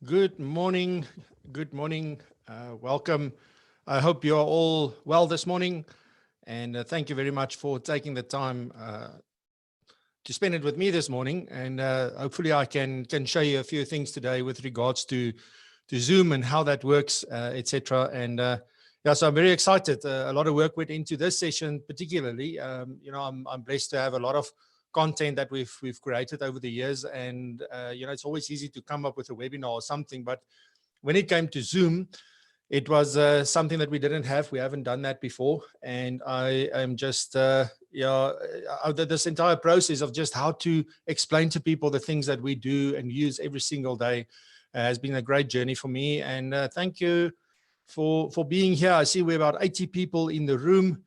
Good morning. Good morning. Welcome. I hope you are all well this morning. And thank you very much for taking the time to spend it with me this morning. And hopefully I can show you a few things today with regards to Zoom and how that works, etc. And yeah, so I'm very excited. A lot of work went into this session, particularly. I'm blessed to have a lot of content that we've created over the years, and it's always easy to come up with a webinar or something, but when it came to Zoom, it was something that we didn't have. We haven't done that before, and I am just this entire process of just how to explain to people the things that we do and use every single day has been a great journey for me. And thank you for being here. I see we're about 80 people in the room.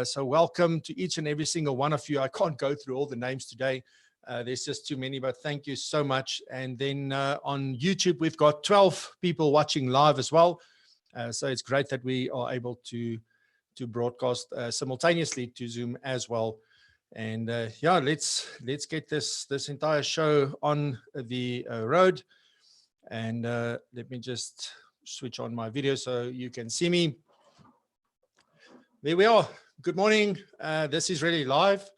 So welcome to each and every single one of you. I can't go through all the names today. There's just too many, but thank you so much. And then on YouTube, we've got 12 people watching live as well. So it's great that we are able to broadcast simultaneously to Zoom as well. And yeah, let's get this entire show on the road. And let me just switch on my video so you can see me. There we are. Good morning. This is really live.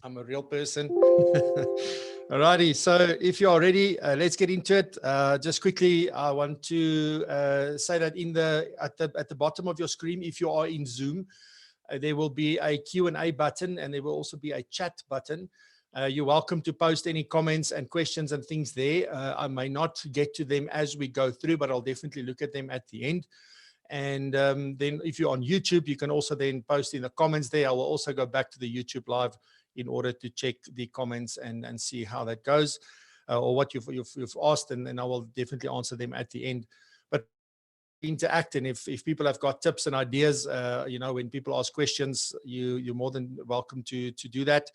I'm a real person. Alrighty. So if you are ready, let's get into it. Just quickly, I want to say that at the bottom of your screen, if you are in Zoom, there will be a Q&A button, and there will also be a chat button. You're welcome to post any comments and questions and things there. I may not get to them as we go through, but I'll definitely look at them at the end. And then if you're on YouTube, you can also then post in the comments there. I will also go back to the YouTube live in order to check the comments and see how that goes, or what you've asked, and I will definitely answer them at the end. But interact, and if people have got tips and ideas, when people ask questions, you're more than welcome to do that.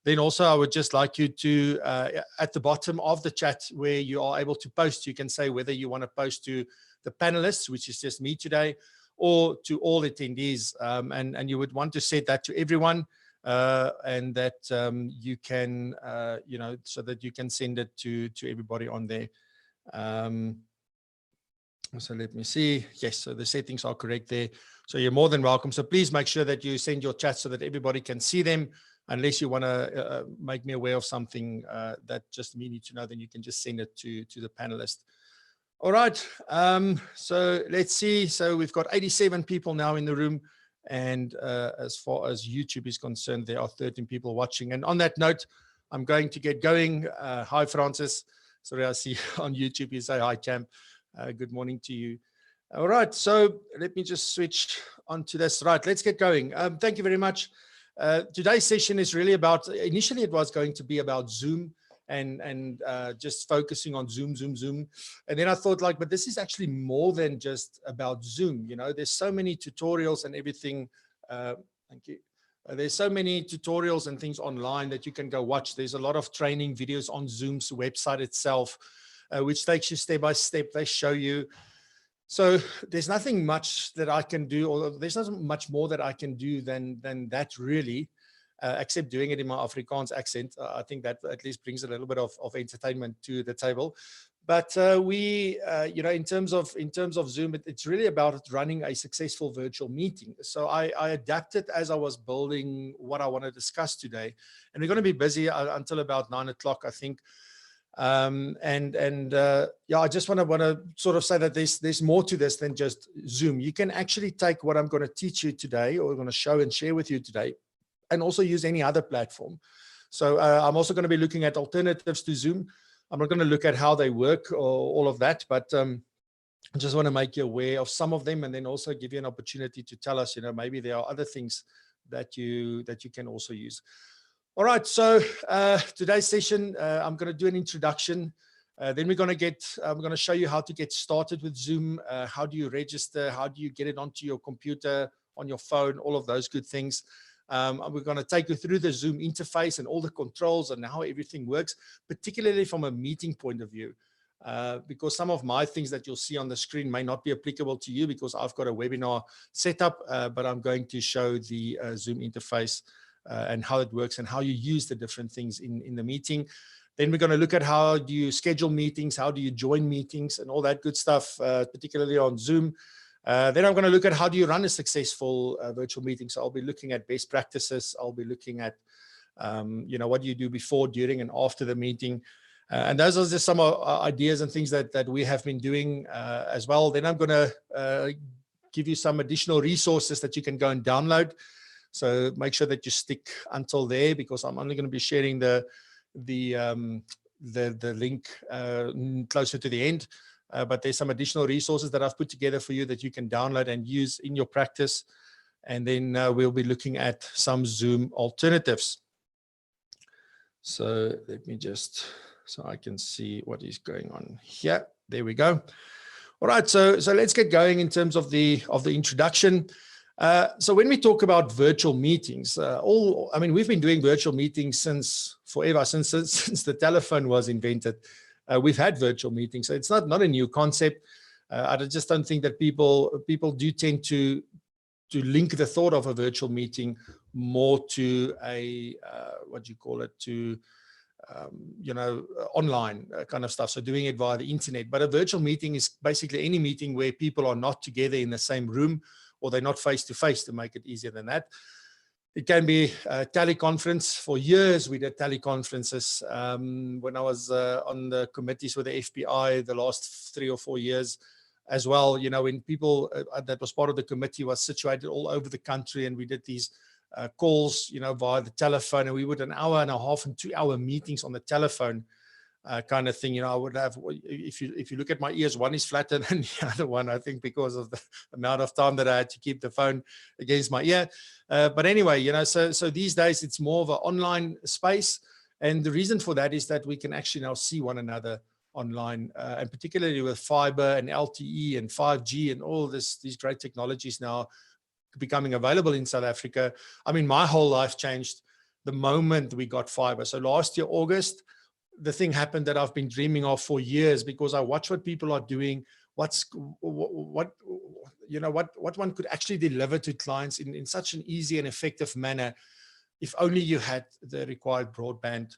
Then also, I would just like you to, at the bottom of the chat where you are able to post, you can say whether you want to post to the panelists, which is just me today, or to all attendees. And you would want to set that to everyone, and that you can, so that you can send it to everybody on there. So let me see. Yes, so the settings are correct there. So you're more than welcome. So please make sure that you send your chats so that everybody can see them. Unless you want to make me aware of something that just me need to know, then you can just send it to the panelist. All right. So let's see. So we've got 87 people now in the room. And as far as YouTube is concerned, there are 13 people watching. And on that note, I'm going to get going. Hi, Francis. Sorry, I see on YouTube you say hi, champ. Good morning to you. All right, so let me just switch on to this. Right, let's get going. Thank you very much. Today's session is really about, initially it was going to be about Zoom and just focusing on Zoom. And then I thought but this is actually more than just about Zoom. There's so many tutorials and everything. Thank you. There's so many tutorials and things online that you can go watch. There's a lot of training videos on Zoom's website itself, which takes you step by step. They show you. So there's nothing much that I can do, or there's not much more that I can do than that really, except doing it in my Afrikaans accent. I think that at least brings a little bit of entertainment to the table. But in terms of Zoom, it's really about running a successful virtual meeting. So I adapted as I was building what I want to discuss today, and we're going to be busy until about 9 o'clock, I think. I just want to sort of say that there's more to this than just Zoom. You can actually take what I'm going to teach you today, or going to show and share with you today, and also use any other platform. So I'm also going to be looking at alternatives to Zoom. I'm not going to look at how they work or all of that, but I just want to make you aware of some of them, and then also give you an opportunity to tell us, maybe there are other things that you can also use. All right, so today's session, I'm going to do an introduction. Then I'm going to show you how to get started with Zoom. How do you register? How do you get it onto your computer, on your phone, all of those good things. We're going to take you through the Zoom interface and all the controls and how everything works, particularly from a meeting point of view. Because some of my things that you'll see on the screen may not be applicable to you because I've got a webinar set up, but I'm going to show the Zoom interface and how it works and how you use the different things in the meeting. Then we're going to look at how do you schedule meetings, how do you join meetings, and all that good stuff, particularly on Zoom. Then I'm going to look at how do you run a successful virtual meeting. So I'll be looking at best practices. I'll be looking at, what do you do before, during, and after the meeting. And those are just some ideas and things that we have been doing as well. Then I'm going to give you some additional resources that you can go and download. So make sure that you stick until there, because I'm only going to be sharing the link closer to the end. But there's some additional resources that I've put together for you that you can download and use in your practice. And then we'll be looking at some Zoom alternatives. So let me just, so I can see what is going on here. There we go. All right, so let's get going in terms of the introduction. So when we talk about virtual meetings, we've been doing virtual meetings since forever, since the telephone was invented. We've had virtual meetings, so it's not a new concept. I just don't think that people do tend to link the thought of a virtual meeting more to a online kind of stuff. So doing it via the internet. But a virtual meeting is basically any meeting where people are not together in the same room, or they're not face to face, to make it easier than that. It can be a teleconference. For years, we did teleconferences. When I was on the committees with the FBI the last 3 or 4 years as well, when people that was part of the committee was situated all over the country, and we did these calls, via the telephone, and we would 1.5 hour and 2 hour meetings on the telephone. Kind of thing, I would have, if you look at my ears, one is flatter than the other one, I think, because of the amount of time that I had to keep the phone against my ear. But anyway, so these days it's more of an online space. And the reason for that is that we can actually now see one another online, and particularly with fiber and LTE and 5G and all these great technologies now becoming available in South Africa. I mean, my whole life changed the moment we got fiber. So last year, August, the thing happened that I've been dreaming of for years, because I watch what people are doing, what one could actually deliver to clients in such an easy and effective manner, if only you had the required broadband.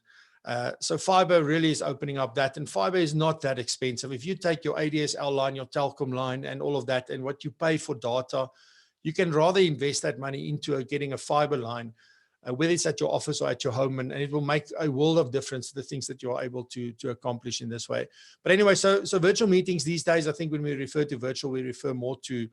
So fiber really is opening up that, and fiber is not that expensive. If you take your ADSL line, your Telkom line, and all of that, and what you pay for data, you can rather invest that money into getting a fiber line, whether it's at your office or at your home, and it will make a world of difference to the things that you are able to accomplish in this way. But anyway, so virtual meetings these days, I think when we refer to virtual, we refer more to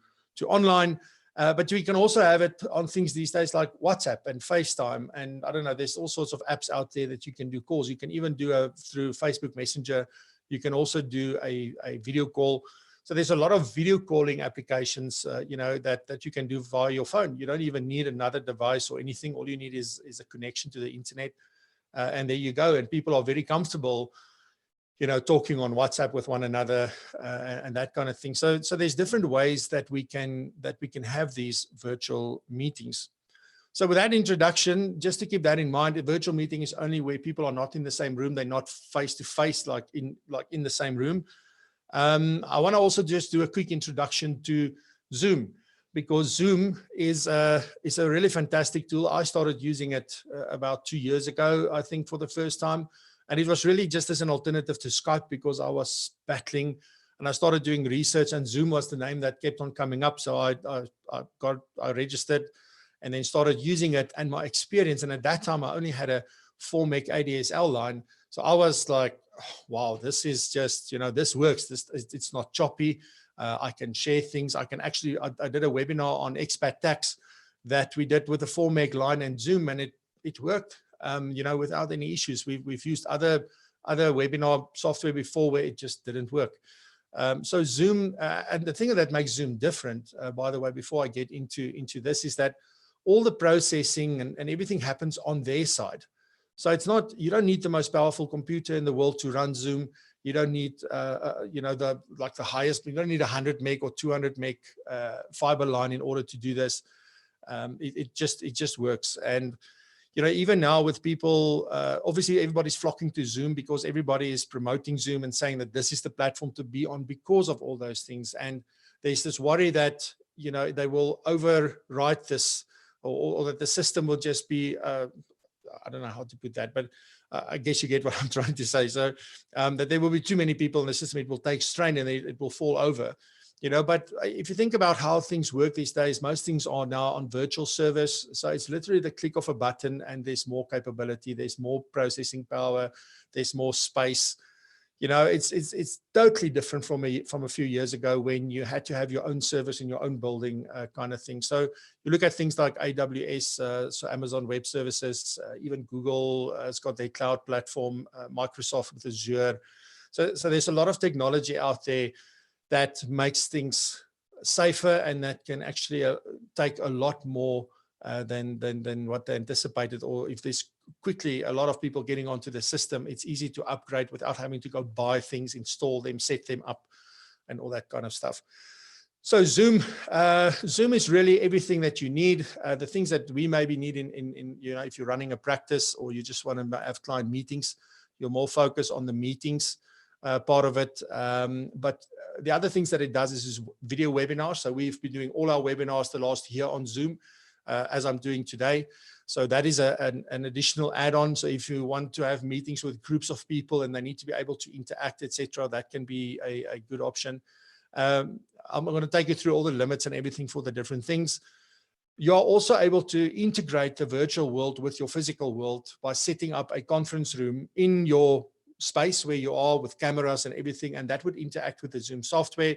online, but we can also have it on things these days like WhatsApp and FaceTime, and I don't know, there's all sorts of apps out there that you can do calls. You can even do through Facebook Messenger. You can also do a video call. So there's a lot of video calling applications, that you can do via your phone. You don't even need another device or anything. All you need is a connection to the internet, and there you go. And people are very comfortable, talking on WhatsApp with one another, and that kind of thing. So there's different ways that we can have these virtual meetings. So with that introduction, just to keep that in mind, a virtual meeting is only where people are not in the same room. They're not face to face, like in the same room. I want to also just do a quick introduction to Zoom, because Zoom is a really fantastic tool. I started using it about 2 years ago, I think, for the first time. And it was really just as an alternative to Skype, because I was battling, and I started doing research, and Zoom was the name that kept on coming up. So I registered and then started using it, and my experience, and at that time I only had a 4 meg ADSL line. So I was like, wow, this is just, this works. It's not choppy. I can share things. I can actually, I did a webinar on expat tax that we did with a 4 meg line and Zoom, and it worked, without any issues. We've used other webinar software before where it just didn't work. So Zoom, and the thing that makes Zoom different, by the way, before I get into this, is that all the processing and everything happens on their side. So it's not, you don't need the most powerful computer in the world to run Zoom. You don't need, the highest, you don't need 100 meg or 200 meg fiber line in order to do this. It just works. And, even now with people, obviously everybody's flocking to Zoom because everybody is promoting Zoom and saying that this is the platform to be on because of all those things. And there's this worry that, they will overwrite this, or that the system will just be, I don't know how to put that, but I guess you get what I'm trying to say. So that there will be too many people in the system, it will take strain and it will fall over. But if you think about how things work these days, most things are now on virtual service. So it's literally the click of a button and there's more capability, there's more processing power, there's more space. It's totally different from a few years ago when you had to have your own service in your own building kind of thing. So you look at things like AWS, so Amazon Web Services, even Google has got their cloud platform, Microsoft with Azure. So there's a lot of technology out there that makes things safer and that can actually take a lot more than what they anticipated. Or if there's quickly a lot of people getting onto the system, it's easy to upgrade without having to go buy things, install them, set them up, and all that kind of stuff. So Zoom is really everything that you need. The things that we maybe need in if you're running a practice or you just want to have client meetings, you're more focused on the meetings part of it. But the other things that it does is video webinars. So we've been doing all our webinars the last year on Zoom, as I'm doing today. So that is an additional add-on. So if you want to have meetings with groups of people and they need to be able to interact, etc., that can be a good option. I'm going to take you through all the limits and everything for the different things. You're also able to integrate the virtual world with your physical world by setting up a conference room in your space where you are with cameras and everything, and that would interact with the Zoom software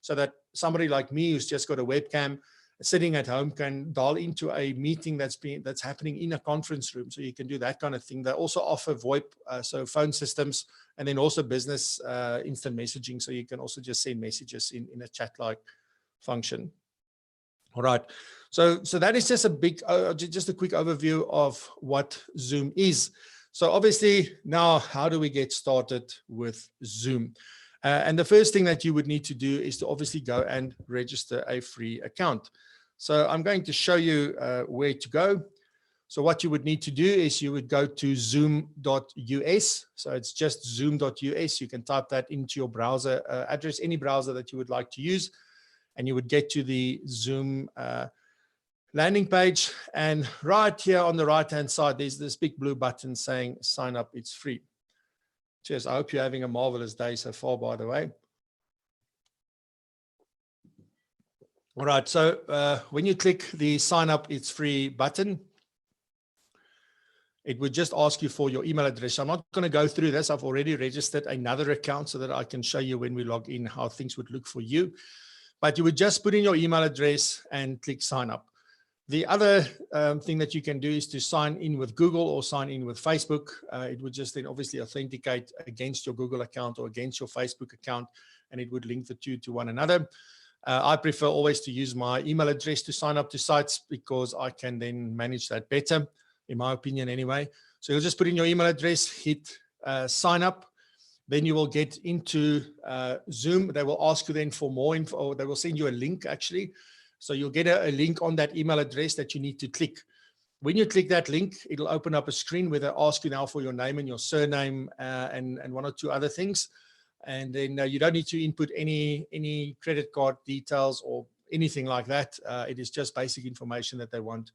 so that somebody like me who's just got a webcam sitting at home can dial into a meeting that's happening in a conference room. So you can do that kind of thing. They also offer VoIP, so phone systems, and then also business instant messaging. So you can also just send messages in a chat-like function. All right. So that is just just a quick overview of what Zoom is. So obviously now, how do we get started with Zoom? And the first thing that you would need to do is to obviously go and register a free account. So I'm going to show you where to go. So what you would need to do is you would go to zoom.us. So it's just zoom.us. You can type that into your browser address, any browser that you would like to use, and you would get to the Zoom landing page. And right here on the right-hand side, there's this big blue button saying sign up, it's free. Cheers. I hope you're having a marvelous day so far, by the way. All right. So when you click the sign up, it's free button, it would just ask you for your email address. I'm not going to go through this. I've already registered another account so that I can show you when we log in how things would look for you. But you would just put in your email address and click sign up. The other thing that you can do is to sign in with Google or sign in with Facebook. It would just then obviously authenticate against your Google account or against your Facebook account, and it would link the two to one another. I prefer always to use my email address to sign up to sites because I can then manage that better, in my opinion anyway. So you'll just put in your email address, hit sign up. Then you will get into Zoom. They will ask you then for more info, or they will send you a link actually. So you'll get a link on that email address that you need to click. When you click that link, it'll open up a screen where they ask you now for your name and your surname and one or two other things. And then you don't need to input any credit card details or anything like that. It is just basic information that they want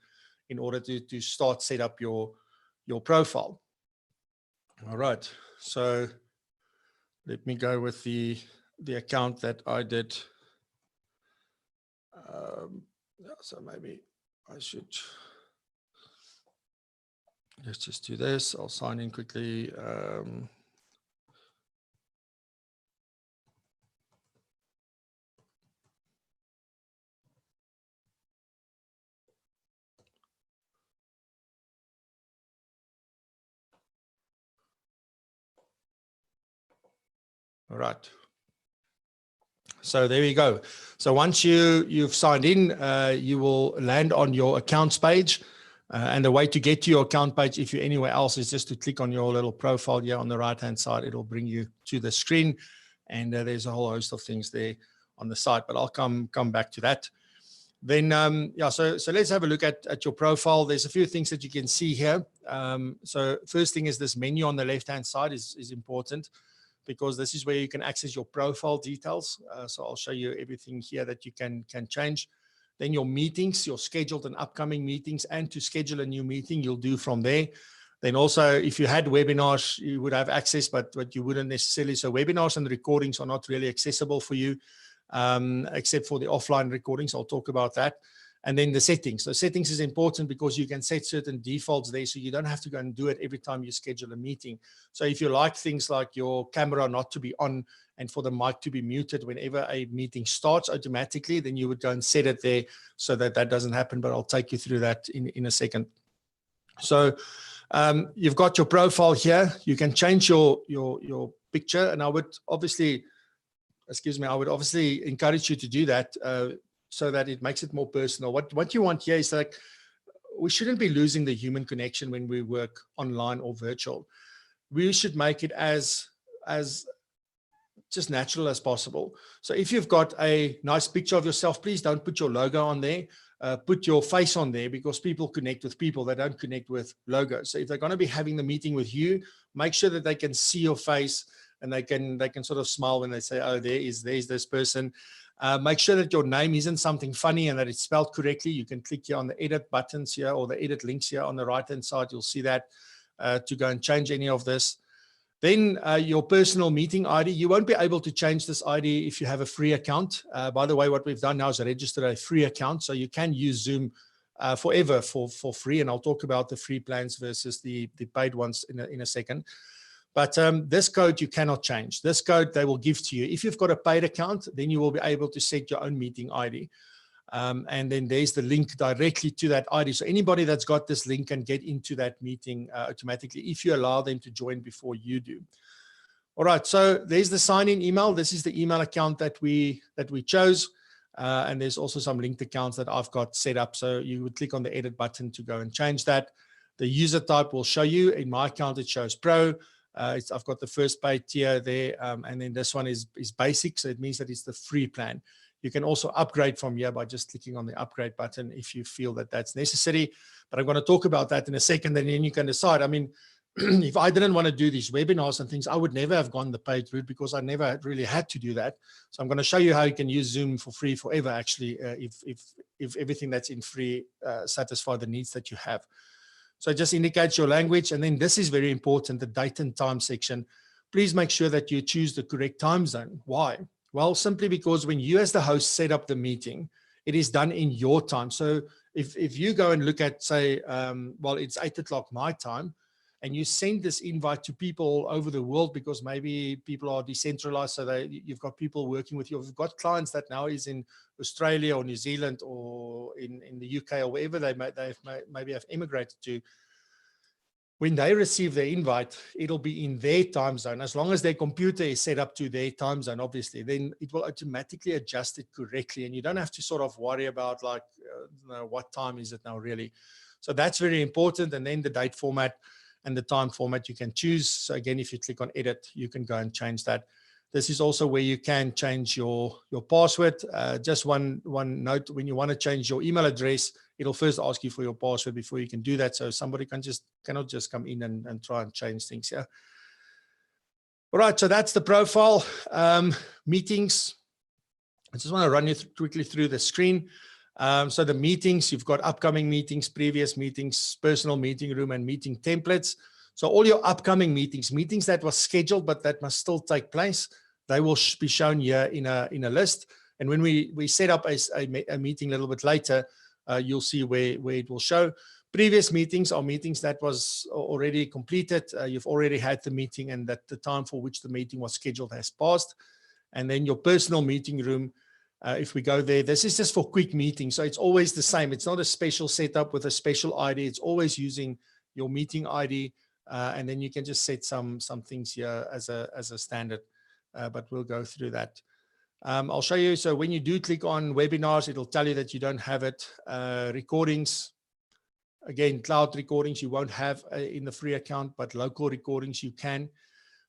in order to start set up your profile. All right. So let me go with the account that I did. So maybe I should, let's just do this. I'll sign in quickly. All right. So there we go. So once you've signed in, you will land on your accounts page. And the way to get to your account page, if you're anywhere else, is just to click on your little profile here on the right-hand side. It'll bring you to the screen. And there's a whole host of things there on the site, but I'll come back to that. Then, yeah, so let's have a look at your profile. There's a few things that you can see here. So first thing is this menu on the left-hand side is important, because this is where you can access your profile details. So I'll show you everything here that you can change. Then your meetings, your scheduled and upcoming meetings, and to schedule a new meeting, you'll do from there. Then also, if you had webinars, you would have access, but you wouldn't necessarily. So webinars and recordings are not really accessible for you, except for the offline recordings. I'll talk about that. And then the settings. So settings is important because you can set certain defaults there, so you don't have to go and do it every time you schedule a meeting. So if you like things like your camera not to be on and for the mic to be muted whenever a meeting starts automatically, then you would go and set it there so that that doesn't happen, but I'll take you through that in a second. So you've got your profile here. You can change your picture, and I would obviously encourage you to do that so that it makes it more personal. What you want here is like, we shouldn't be losing the human connection when we work online or virtual. We should make it as just natural as possible. So if you've got a nice picture of yourself, please don't put your logo on there. Put your face on there, because people connect with people. They don't connect with logos. So if they're going to be having the meeting with you, make sure that they can see your face and they can sort of smile when they say, oh, there's this person. Make sure that your name isn't something funny and that it's spelled correctly. You can click here on the edit buttons here, or the edit links here on the right-hand side. You'll see that to go and change any of this. Then your personal meeting ID. You won't be able to change this ID if you have a free account. By the way, what we've done now is register a free account, so you can use Zoom forever for free. And I'll talk about the free plans versus the paid ones in a second. But this code you cannot change. This code they will give to you. If you've got a paid account, then you will be able to set your own meeting ID. And then there's the link directly to that ID. So anybody that's got this link can get into that meeting automatically if you allow them to join before you do. All right, so there's the sign-in email. This is the email account that we chose. And there's also some linked accounts that I've got set up. So you would click on the edit button to go and change that. The user type will show you. In my account, it shows Pro. I've got the first paid tier there. And then this one is basic. So it means that it's the free plan. You can also upgrade from here by just clicking on the upgrade button if you feel that that's necessary. But I'm going to talk about that in a second, and then you can decide. I mean, if I didn't want to do these webinars and things, I would never have gone the paid route because I never really had to do that. So I'm going to show you how you can use Zoom for free forever, actually, if everything that's in free satisfy the needs that you have. So it just indicates your language. And then this is very important, the date and time section. Please make sure that you choose the correct time zone. Why? Well, simply because when you as the host set up the meeting, it is done in your time. So if you go and look at, say, well, it's 8 o'clock my time, and you send this invite to people all over the world because maybe people are decentralized, so you've got people working with you. You've got clients that now is in Australia or New Zealand or in the UK or wherever they maybe have immigrated to. When they receive the invite, it'll be in their time zone. As long as their computer is set up to their time zone, obviously, then it will automatically adjust it correctly. And you don't have to sort of worry about like, what time is it now really? So that's very important. And then the date format and the time format you can choose. So again, if you click on edit, you can go and change that. This is also where you can change your password. Just one note, when you want to change your email address, it'll first ask you for your password before you can do that. So somebody cannot just come in and try and change things here. All right, so that's the profile. Meetings. I just want to run you quickly through the screen. So the meetings, you've got upcoming meetings, previous meetings, personal meeting room, and meeting templates. So all your upcoming meetings that was scheduled but that must still take place, they will be shown here in a list. And when we set up a meeting a little bit later, you'll see where it will show. Previous meetings are meetings that was already completed. You've already had the meeting and that the time for which the meeting was scheduled has passed. And then your personal meeting room, if we go there, this is just for quick meetings. So it's always the same. It's not a special setup with a special ID. It's always using your meeting ID. And then you can just set some things here as a standard, but we'll go through that. I'll show you. So when you do click on webinars, it'll tell you that you don't have it. Recordings, again, cloud recordings you won't have in the free account, but local recordings you can.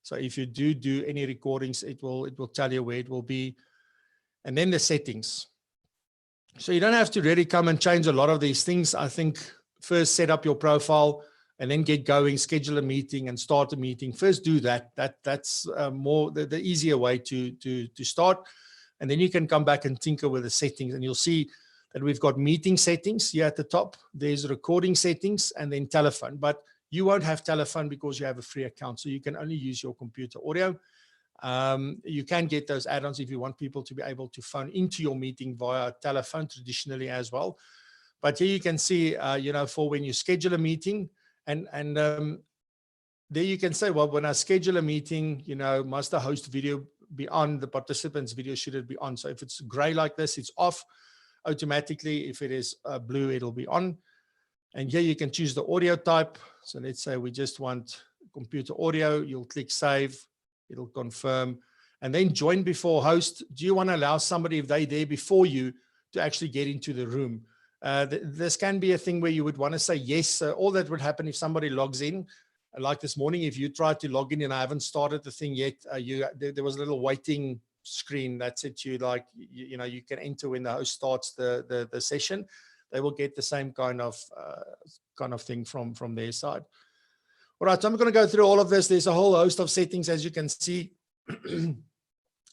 So if you do any recordings, it will tell you where it will be. And then the settings. So you don't have to really come and change a lot of these things. I think first set up your profile and then get going, schedule a meeting and start a meeting. First do that. That's more the easier way to start. And then you can come back and tinker with the settings, and you'll see that we've got meeting settings here at the top. There's recording settings and then telephone. But You won't have telephone because you have a free account, so you can only use your computer audio. You can get those add-ons if you want people to be able to phone into your meeting via telephone traditionally as well. But here you can see, for when you schedule a meeting, and there you can say, well, when I schedule a meeting, must the host video be on, the participants video, should it be on? So if it's gray like this, it's off automatically. If it is blue, it'll be on. And here you can choose the audio type. So let's say we just want computer audio. You'll click save. It'll confirm. And then join before host. Do you want to allow somebody, if they're there before you, to actually get into the room? This can be a thing where you would want to say yes. All that would happen if somebody logs in. Like this morning, if you tried to log in and I haven't started the thing yet, there was a little waiting screen that said to you, like, you can enter when the host starts the session. They will get the same kind of thing from their side. All right, so I'm going to go through all of this. There's a whole host of settings, as you can see.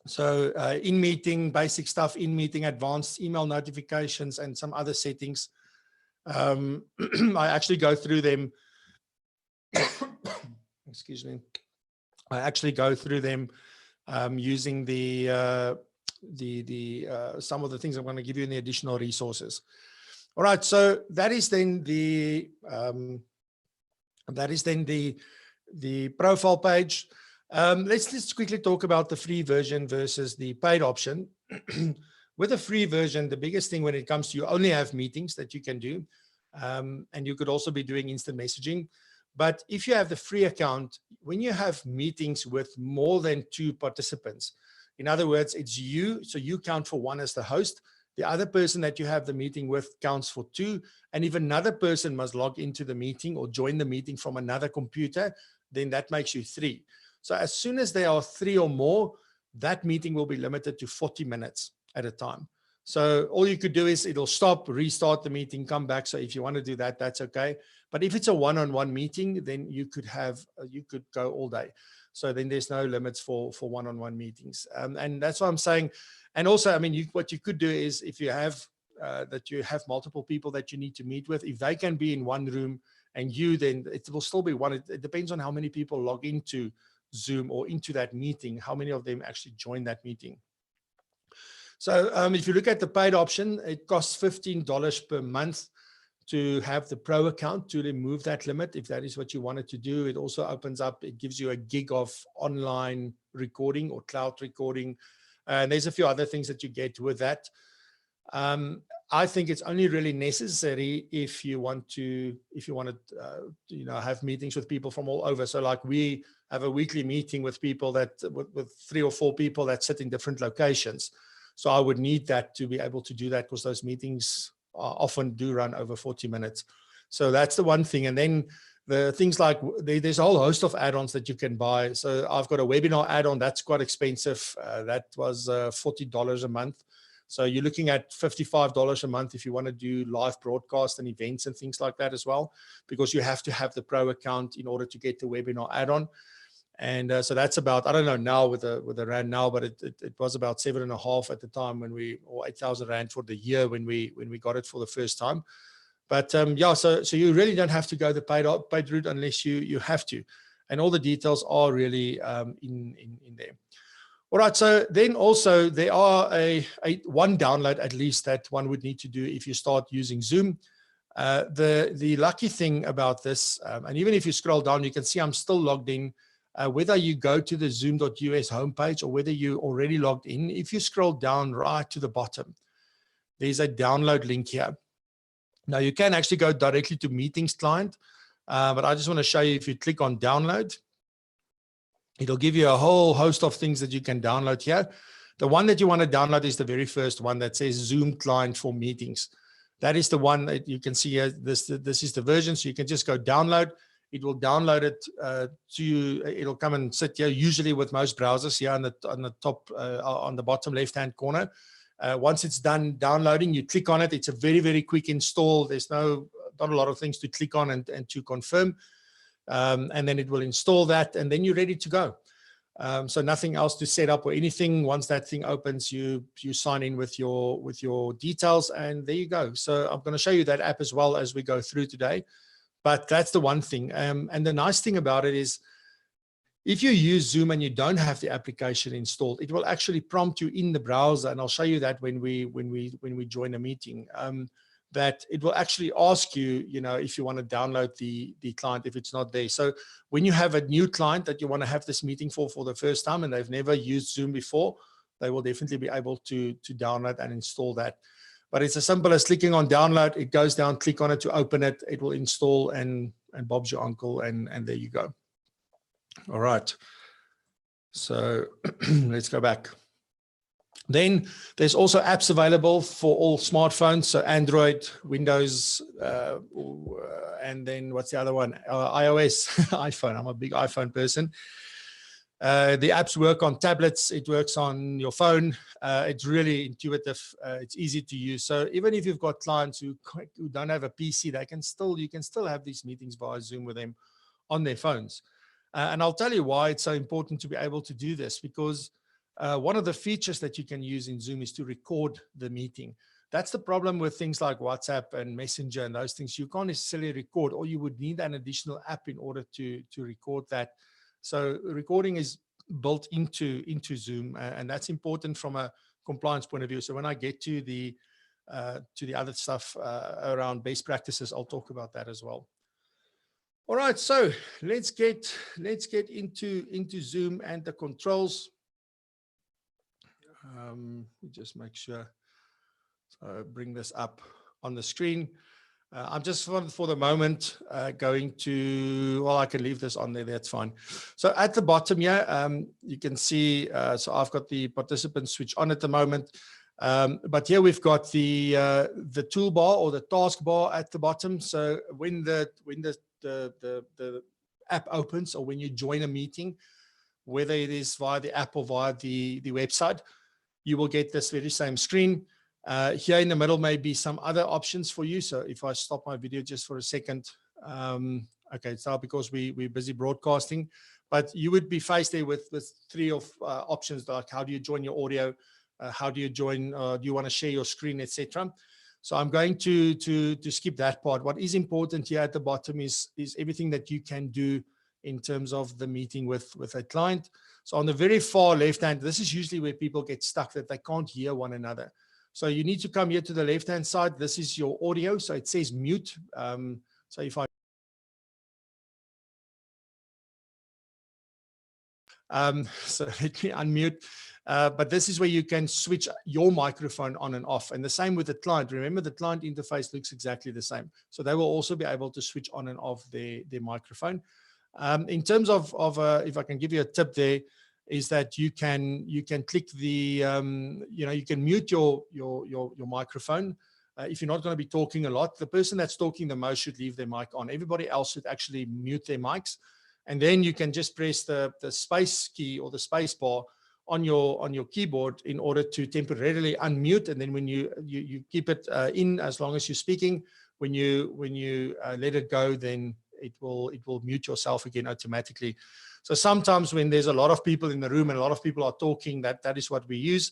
So in meeting, basic stuff, in meeting, advanced email notifications, and some other settings. I actually go through them. Excuse me. I actually go through them using some of the things I'm going to give you in the additional resources. All right, so that is then the profile page. Let's quickly talk about the free version versus the paid option. With the free version, the biggest thing when it comes to, you only have meetings that you can do, and you could also be doing instant messaging. But if you have the free account, when you have meetings with more than 2 participants, in other words, it's you, so you count for 1 as the host. The other person that you have the meeting with counts for 2. And if another person must log into the meeting or join the meeting from another computer, then that makes you 3. So as soon as there are 3 or more, that meeting will be limited to 40 minutes at a time. So all you could do is it'll stop, restart the meeting, come back. So if you want to do that, that's okay. But if it's a one-on-one meeting, then you could go all day. So then there's no limits for one-on-one meetings. And that's what I'm saying. And also, I mean, what you could do is, if you have multiple people that you need to meet with, if they can be in one room and then it will still be one. It depends on how many people log into Zoom or into that meeting, how many of them actually join that meeting. So if you look at the paid option, it costs $15 per month to have the pro account, to remove that limit if that is what you wanted to do. It also opens up, it gives you a gig of online recording or cloud recording. And there's a few other things that you get with that. I think it's only really necessary if you want to have meetings with people from all over. So like we have a weekly meeting with people with 3 or 4 people that sit in different locations. So I would need that to be able to do that, because those meetings often do run over 40 minutes. So that's the one thing. And then the things like there's a whole host of add-ons that you can buy. So I've got a webinar add-on that's quite expensive. That was $40 a month. So you're looking at $55 a month if you want to do live broadcast and events and things like that as well, because you have to have the pro account in order to get the webinar add-on. And so that's about, I don't know now with the rand now, but it was about 7.5 at the time or 8,000 rand for the year when we got it for the first time. But yeah, so you really don't have to go the paid route unless you have to, and all the details are really in there. All right, so then also there are one download at least that one would need to do if you start using Zoom. The lucky thing about this, and even if you scroll down, you can see I'm still logged in. Whether you go to the zoom.us homepage or whether you already logged in, if you scroll down right to the bottom, there's a download link here. Now you can actually go directly to meetings client, but I just want to show you, if you click on download, it'll give you a whole host of things that you can download here. The one that you want to download is the very first one that says Zoom client for meetings. That is the one that you can see here. This is the version, so you can just go download. It will download it to you. It'll come and sit here, usually with most browsers here on the top, on the bottom left-hand corner. Once it's done downloading, you click on it. It's a very, very quick install. There's not a lot of things to click on and to confirm. And then it will install that, and then you're ready to go. So nothing else to set up or anything. Once that thing opens, you sign in with your details, and there you go. So I'm going to show you that app as well as we go through today. But that's the one thing. And the nice thing about it is, if you use Zoom and you don't have the application installed, it will actually prompt you in the browser, and I'll show you that when we join a meeting. That it will actually ask you, if you want to download the client if it's not there. So when you have a new client that you want to have this meeting for the first time and they've never used Zoom before, they will definitely be able to download and install that. But it's as simple as clicking on download. It goes down, click on it to open it. It will install, and Bob's your uncle, and there you go. All right. So let's go back. Then there's also apps available for all smartphones. So Android, Windows, and then what's the other one? iOS, iPhone. I'm a big iPhone person. The apps work on tablets. It works on your phone. It's really intuitive. It's easy to use. So even if you've got clients who don't have a PC, you can still have these meetings via Zoom with them on their phones. And I'll tell you why it's so important to be able to do this, because one of the features that you can use in Zoom is to record the meeting. That's the problem with things like WhatsApp and Messenger and those things. You can't necessarily record, or you would need an additional app in order to record that. So recording is built into Zoom, and that's important from a compliance point of view. So when I get to the other stuff around best practices, I'll talk about that as well. All right, so let's get into Zoom and the controls. Just make sure. So bring this up on the screen. I'm just for the moment going to, well, I can leave this on there, that's fine. So at the bottom here, you can see, so I've got the participant switch on at the moment. But here we've got the toolbar or the taskbar at the bottom. So when the app opens, or when you join a meeting, whether it is via the app or via the website, you will get this very same screen. Here in the middle may be some other options for you. So if I stop my video just for a second, okay, it's now because we're busy broadcasting, but you would be faced there with three of options, like how do you join your audio, how do you join, do you want to share your screen, etc. So I'm going to skip that part. What is important here at the bottom is everything that you can do in terms of the meeting with a client. So on the very far left hand, this is usually where people get stuck, that they can't hear one another. So you need to come here to the left hand side. This is your audio. So it says mute. So if I so let me unmute. But this is where you can switch your microphone on and off. And the same with the client. Remember, the client interface looks exactly the same. So they will also be able to switch on and off their microphone. In terms of if I can give you a tip there, is that you can click the, you can mute your microphone. If you're not going to be talking a lot, the person that's talking the most should leave their mic on. Everybody else should actually mute their mics. And then you can just press the space key or the space bar on your keyboard in order to temporarily unmute. And then when you keep it in as long as you're speaking, when you let it go, then it will mute yourself again automatically. So sometimes when there's a lot of people in the room and a lot of people are talking, that is what we use.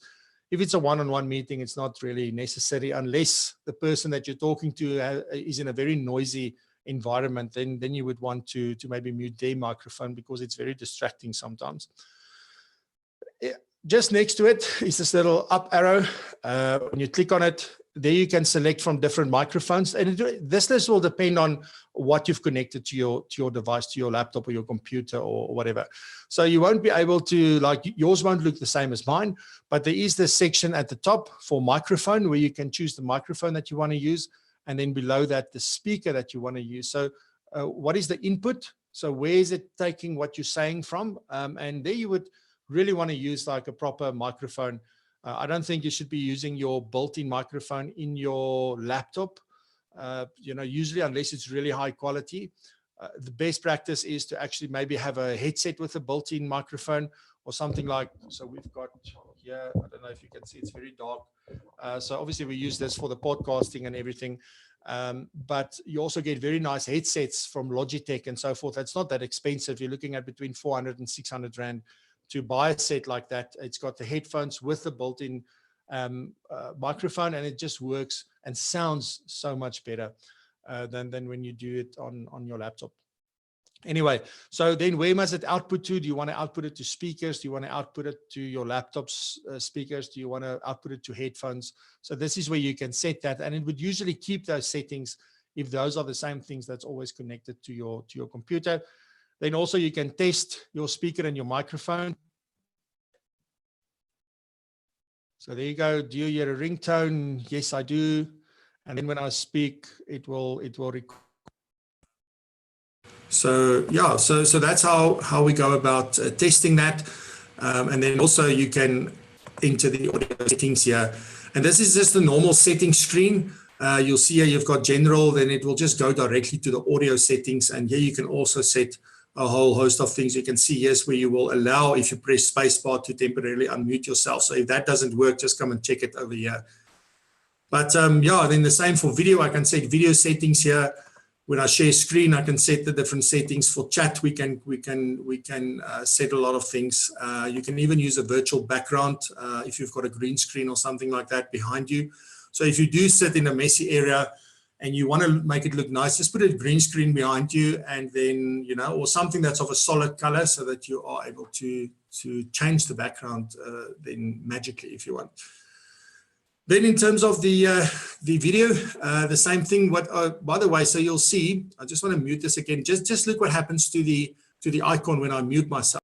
If it's a one-on-one meeting, it's not really necessary unless the person that you're talking to is in a very noisy environment. Then you would want to maybe mute their microphone, because it's very distracting sometimes. Just next to it is this little up arrow. When you click on it, there you can select from different microphones, and this list will depend on what you've connected to your device, to your laptop or your computer or whatever. So you won't be able to, like, yours won't look the same as mine, but there is this section at the top for microphone where you can choose the microphone that you want to use, and then below that the speaker that you want to use. So what is the input? So where is it taking what you're saying from? And there you would really want to use like a proper microphone. I don't think you should be using your built-in microphone in your laptop, usually, unless it's really high quality. The best practice is to actually maybe have a headset with a built-in microphone or something like, so we've got here, I don't know if you can see, it's very dark. So obviously we use this for the podcasting and everything. But you also get very nice headsets from Logitech and so forth. It's not that expensive. You're looking at between 400 and 600 Rand to buy a set like that. It's got the headphones with the built-in microphone, and it just works and sounds so much better. than when you do it on your laptop. Anyway, so then where must it output to? Do you want to output it to speakers? Do you want to output it to your laptop's speakers? Do you want to output it to headphones? So this is where you can set that, and it would usually keep those settings if those are the same things that's always connected to your computer. Then also you can test your speaker and your microphone. So there you go. Do you hear a ringtone? Yes, I do. And then when I speak, it will record. So yeah, so that's how we go about testing that. And then also you can enter the audio settings here. And this is just the normal settings screen. You'll see here you've got general, then it will just go directly to the audio settings. And here you can also set a whole host of things. You can see here's where you will allow, if you press spacebar, to temporarily unmute yourself. So if that doesn't work, just come and check it over here. But yeah, then the same for video. I can set video settings here. When I share screen, I can set the different settings. For chat, we can set a lot of things. You can even use a virtual background if you've got a green screen or something like that behind you. So if you do sit in a messy area and you want to make it look nice, just put a green screen behind you, and then, you know, or something that's of a solid color so that you are able to change the background then magically if you want. Then in terms of the video, the same thing. By the way, so you'll see, I just want to mute this again. Just look what happens to the icon when I mute myself.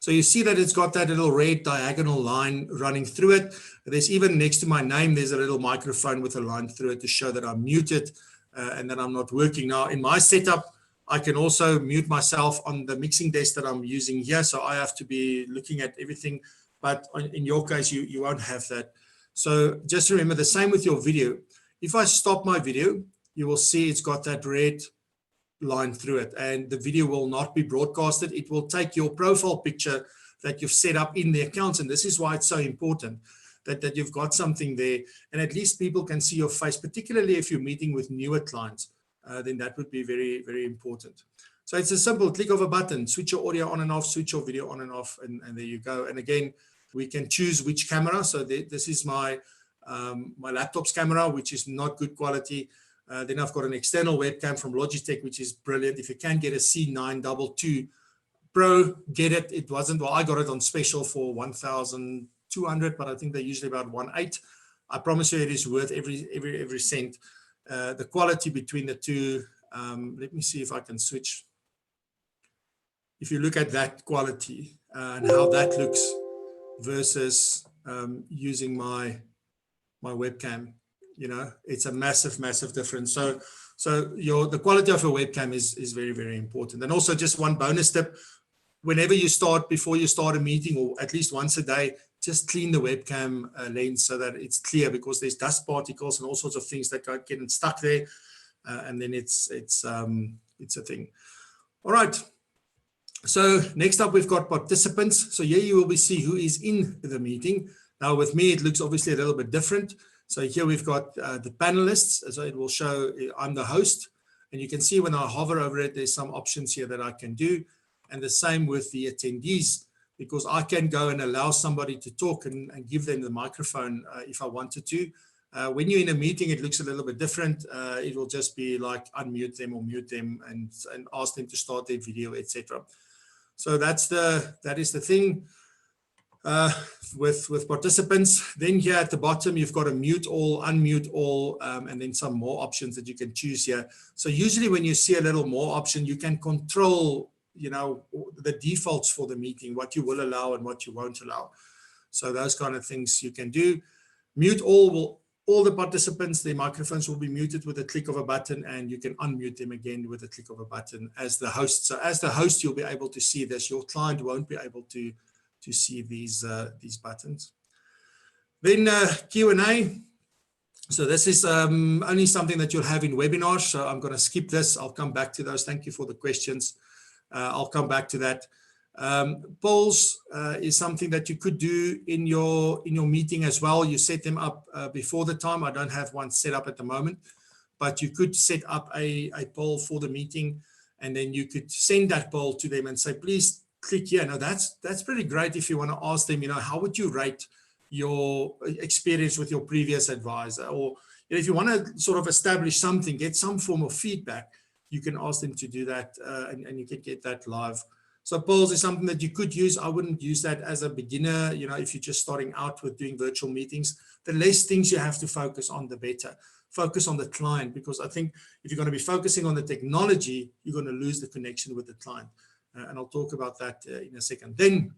So you see that it's got that little red diagonal line running through it. There's even next to my name, there's a little microphone with a line through it to show that I'm muted and that I'm not working. Now in my setup, I can also mute myself on the mixing desk that I'm using here. So I have to be looking at everything, but in your case, you won't have that. So just remember the same with your video. If I stop my video, you will see it's got that red line through it, and the video will not be broadcasted. It will take your profile picture that you've set up in the accounts. And this is why it's so important that you've got something there, and at least people can see your face, particularly if you're meeting with newer clients. Then that would be very, very important. So it's a simple click of a button, switch your audio on and off, switch your video on and off, and there you go. And again, we can choose which camera. So this is my laptop's camera, which is not good quality. Then I've got an external webcam from Logitech, which is brilliant. If you can get a C922 Pro, get it. It wasn't, well, I got it on special for 1,200, but I think they're usually about 1.8. I promise you it is worth every cent. The quality between the two, let me see if I can switch. If you look at that quality and how that looks versus using my webcam, you know, it's a massive, massive difference. So the quality of your webcam is very, very important. And also just one bonus tip, whenever you start, before you start a meeting, or at least once a day, just clean the webcam lens so that it's clear, because there's dust particles and all sorts of things that get getting stuck there, and then it's a thing. All right. So next up, we've got participants. So here you will see who is in the meeting. Now with me, it looks obviously a little bit different. So here we've got the panelists. So it will show I'm the host, and you can see when I hover over it, there's some options here that I can do, and the same with the attendees, because I can go and allow somebody to talk and give them the microphone if I wanted to. When you're in a meeting, it looks a little bit different. It will just be like unmute them or mute them and ask them to start their video, etc. So that is the thing with participants. Then here at the bottom, you've got a mute all, unmute all, and then some more options that you can choose here. So usually when you see a little more option, you can control, you know, the defaults for the meeting, what you will allow and what you won't allow. So those kind of things you can do. Mute all the participants, their microphones will be muted with a click of a button, and you can unmute them again with a click of a button as the host. So as the host, you'll be able to see this. Your client won't be able to see these buttons. Then Q&A. So this is only something that you'll have in webinars. So I'm going to skip this. I'll come back to those. Thank you for the questions. I'll come back to that. Polls is something that you could do in your meeting as well. You set them up before the time. I don't have one set up at the moment, but you could set up a poll for the meeting, and then you could send that poll to them and say, please click here. Now that's pretty great if you want to ask them, you know, how would you rate your experience with your previous advisor, or if you want to sort of establish something, get some form of feedback, you can ask them to do that, and you can get that live. So polls is something that you could use. I wouldn't use that as a beginner. If you're just starting out with doing virtual meetings, the less things you have to focus on, the better. Focus on the client, because I think if you're going to be focusing on the technology, you're going to lose the connection with the client. And I'll talk about that in a second. Then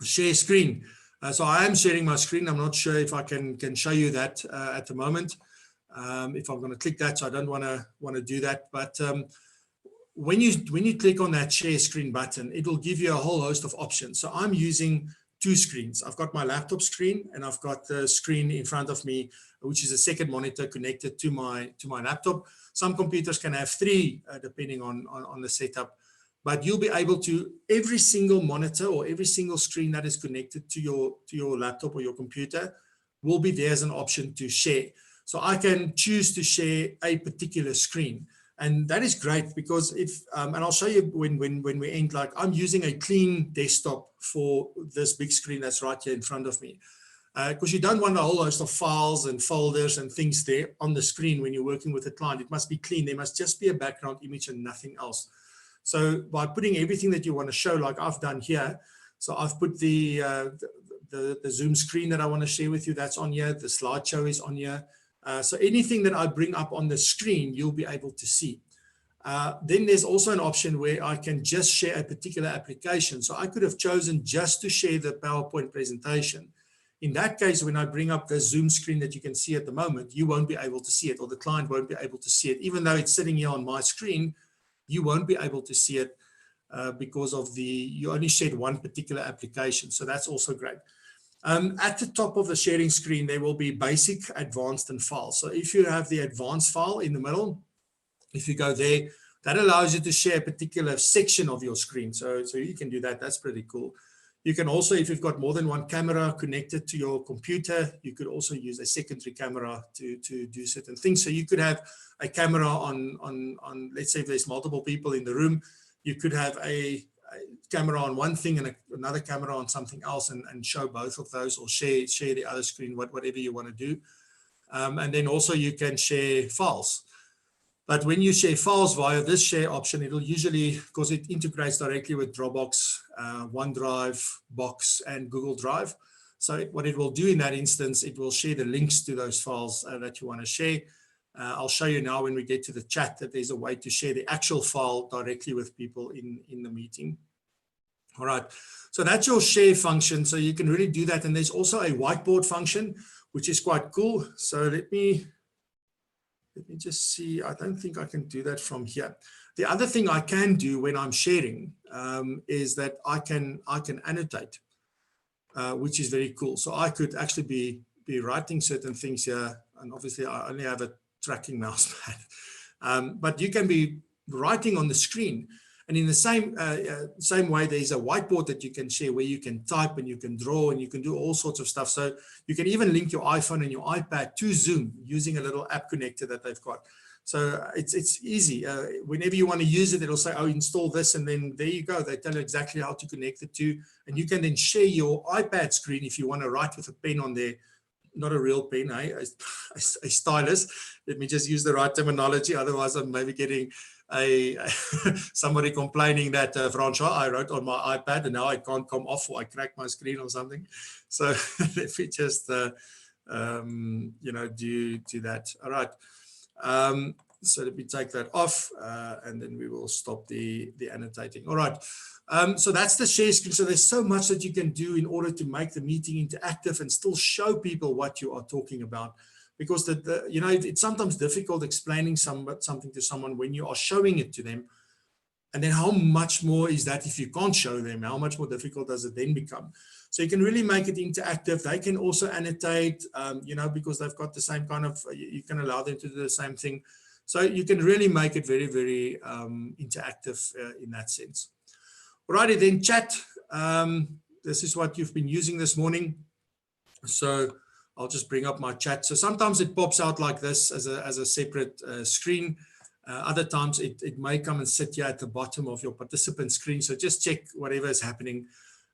share screen. So I am sharing my screen. I'm not sure if I can show you that at the moment. If I'm going to click that, so I don't want to do that. But when you click on that share screen button, it will give you a whole host of options. So I'm using two screens. I've got my laptop screen, and I've got the screen in front of me, which is a second monitor connected to my laptop. Some computers can have three, depending on the setup. But you'll be able to, every single monitor or every single screen that is connected to your laptop or your computer will be there as an option to share. So I can choose to share a particular screen. And that is great, because and I'll show you when we end, like I'm using a clean desktop for this big screen that's right here in front of me. Because you don't want a whole host of files and folders and things there on the screen when you're working with a client. It must be clean. There must just be a background image and nothing else. So by putting everything that you want to show, like I've done here, so I've put the Zoom screen that I want to share with you, that's on here. The slideshow is on here. So anything that I bring up on the screen, you'll be able to see. Then there's also an option where I can just share a particular application. So I could have chosen just to share the PowerPoint presentation. In that case, when I bring up the Zoom screen that you can see at the moment, you won't be able to see it, or the client won't be able to see it. Even though it's sitting here on my screen, you won't be able to see it because of you only shared one particular application. So that's also great. At the top of the sharing screen, there will be basic, advanced, and files. So if you have the advanced file in the middle, if you go there, that allows you to share a particular section of your screen. So you can do that. That's pretty cool. You can also, if you've got more than one camera connected to your computer, you could also use a secondary camera to do certain things. So you could have a camera on let's say if there's multiple people in the room, you could have a camera on one thing and another camera on something else, and show both of those, or share the other screen, whatever you want to do. And then also you can share files. But when you share files via this share option, it'll usually, because it integrates directly with Dropbox, OneDrive, Box, and Google Drive. So what it will do in that instance, it will share the links to those files that you want to share. I'll show you now when we get to the chat that there's a way to share the actual file directly with people in the meeting. All right, so that's your share function. So you can really do that. And there's also a whiteboard function, which is quite cool. So let me just see. I don't think I can do that from here. The other thing I can do when I'm sharing is that I can annotate, which is very cool. So I could actually be writing certain things here. And obviously I only have a tracking mouse pad. But you can be writing on the screen. And in the same way, there's a whiteboard that you can share where you can type and you can draw and you can do all sorts of stuff. So you can even link your iPhone and your iPad to Zoom using a little app connector that they've got. So it's easy. Whenever you want to use it, it'll say, oh, install this. And then there you go. They tell you exactly how to connect it to. And you can then share your iPad screen if you want to write with a pen on there. Not a real pen, a stylus. Let me just use the right terminology. Otherwise, I'm maybe getting somebody complaining that Francois, I wrote on my iPad and now I can't come off, or I cracked my screen or something. So let me just do that. All right. So let me take that off, and then we will stop the annotating. All right. So that's the share screen. So there's so much that you can do in order to make the meeting interactive and still show people what you are talking about. Because it's sometimes difficult explaining something to someone when you are showing it to them. And then how much more is that if you can't show them? How much more difficult does it then become? So you can really make it interactive. They can also annotate, because they've got the same kind of, you can allow them to do the same thing. So you can really make it very, very interactive in that sense. Alrighty, then chat. This is what you've been using this morning. So I'll just bring up my chat. So sometimes it pops out like this as a separate screen. Other times it may come and sit here at the bottom of your participant screen. So just check whatever is happening.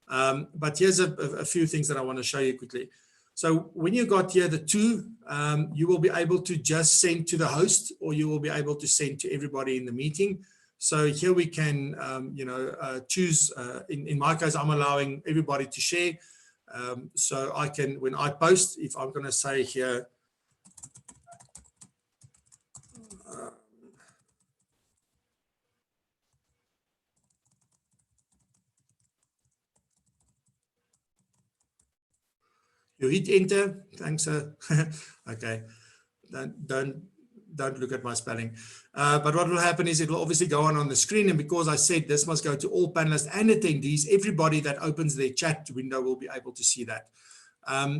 But here's a few things that I want to show you quickly. So when you got here, the two, you will be able to just send to the host, or you will be able to send to everybody in the meeting. So here we can, choose, in my case, I'm allowing everybody to share. So I can, when I post, if I'm going to say here, you hit enter. Thanks. Okay. Don't look at my spelling. But what will happen is it will obviously go on the screen. And because I said this must go to all panelists and attendees, everybody that opens their chat window will be able to see that.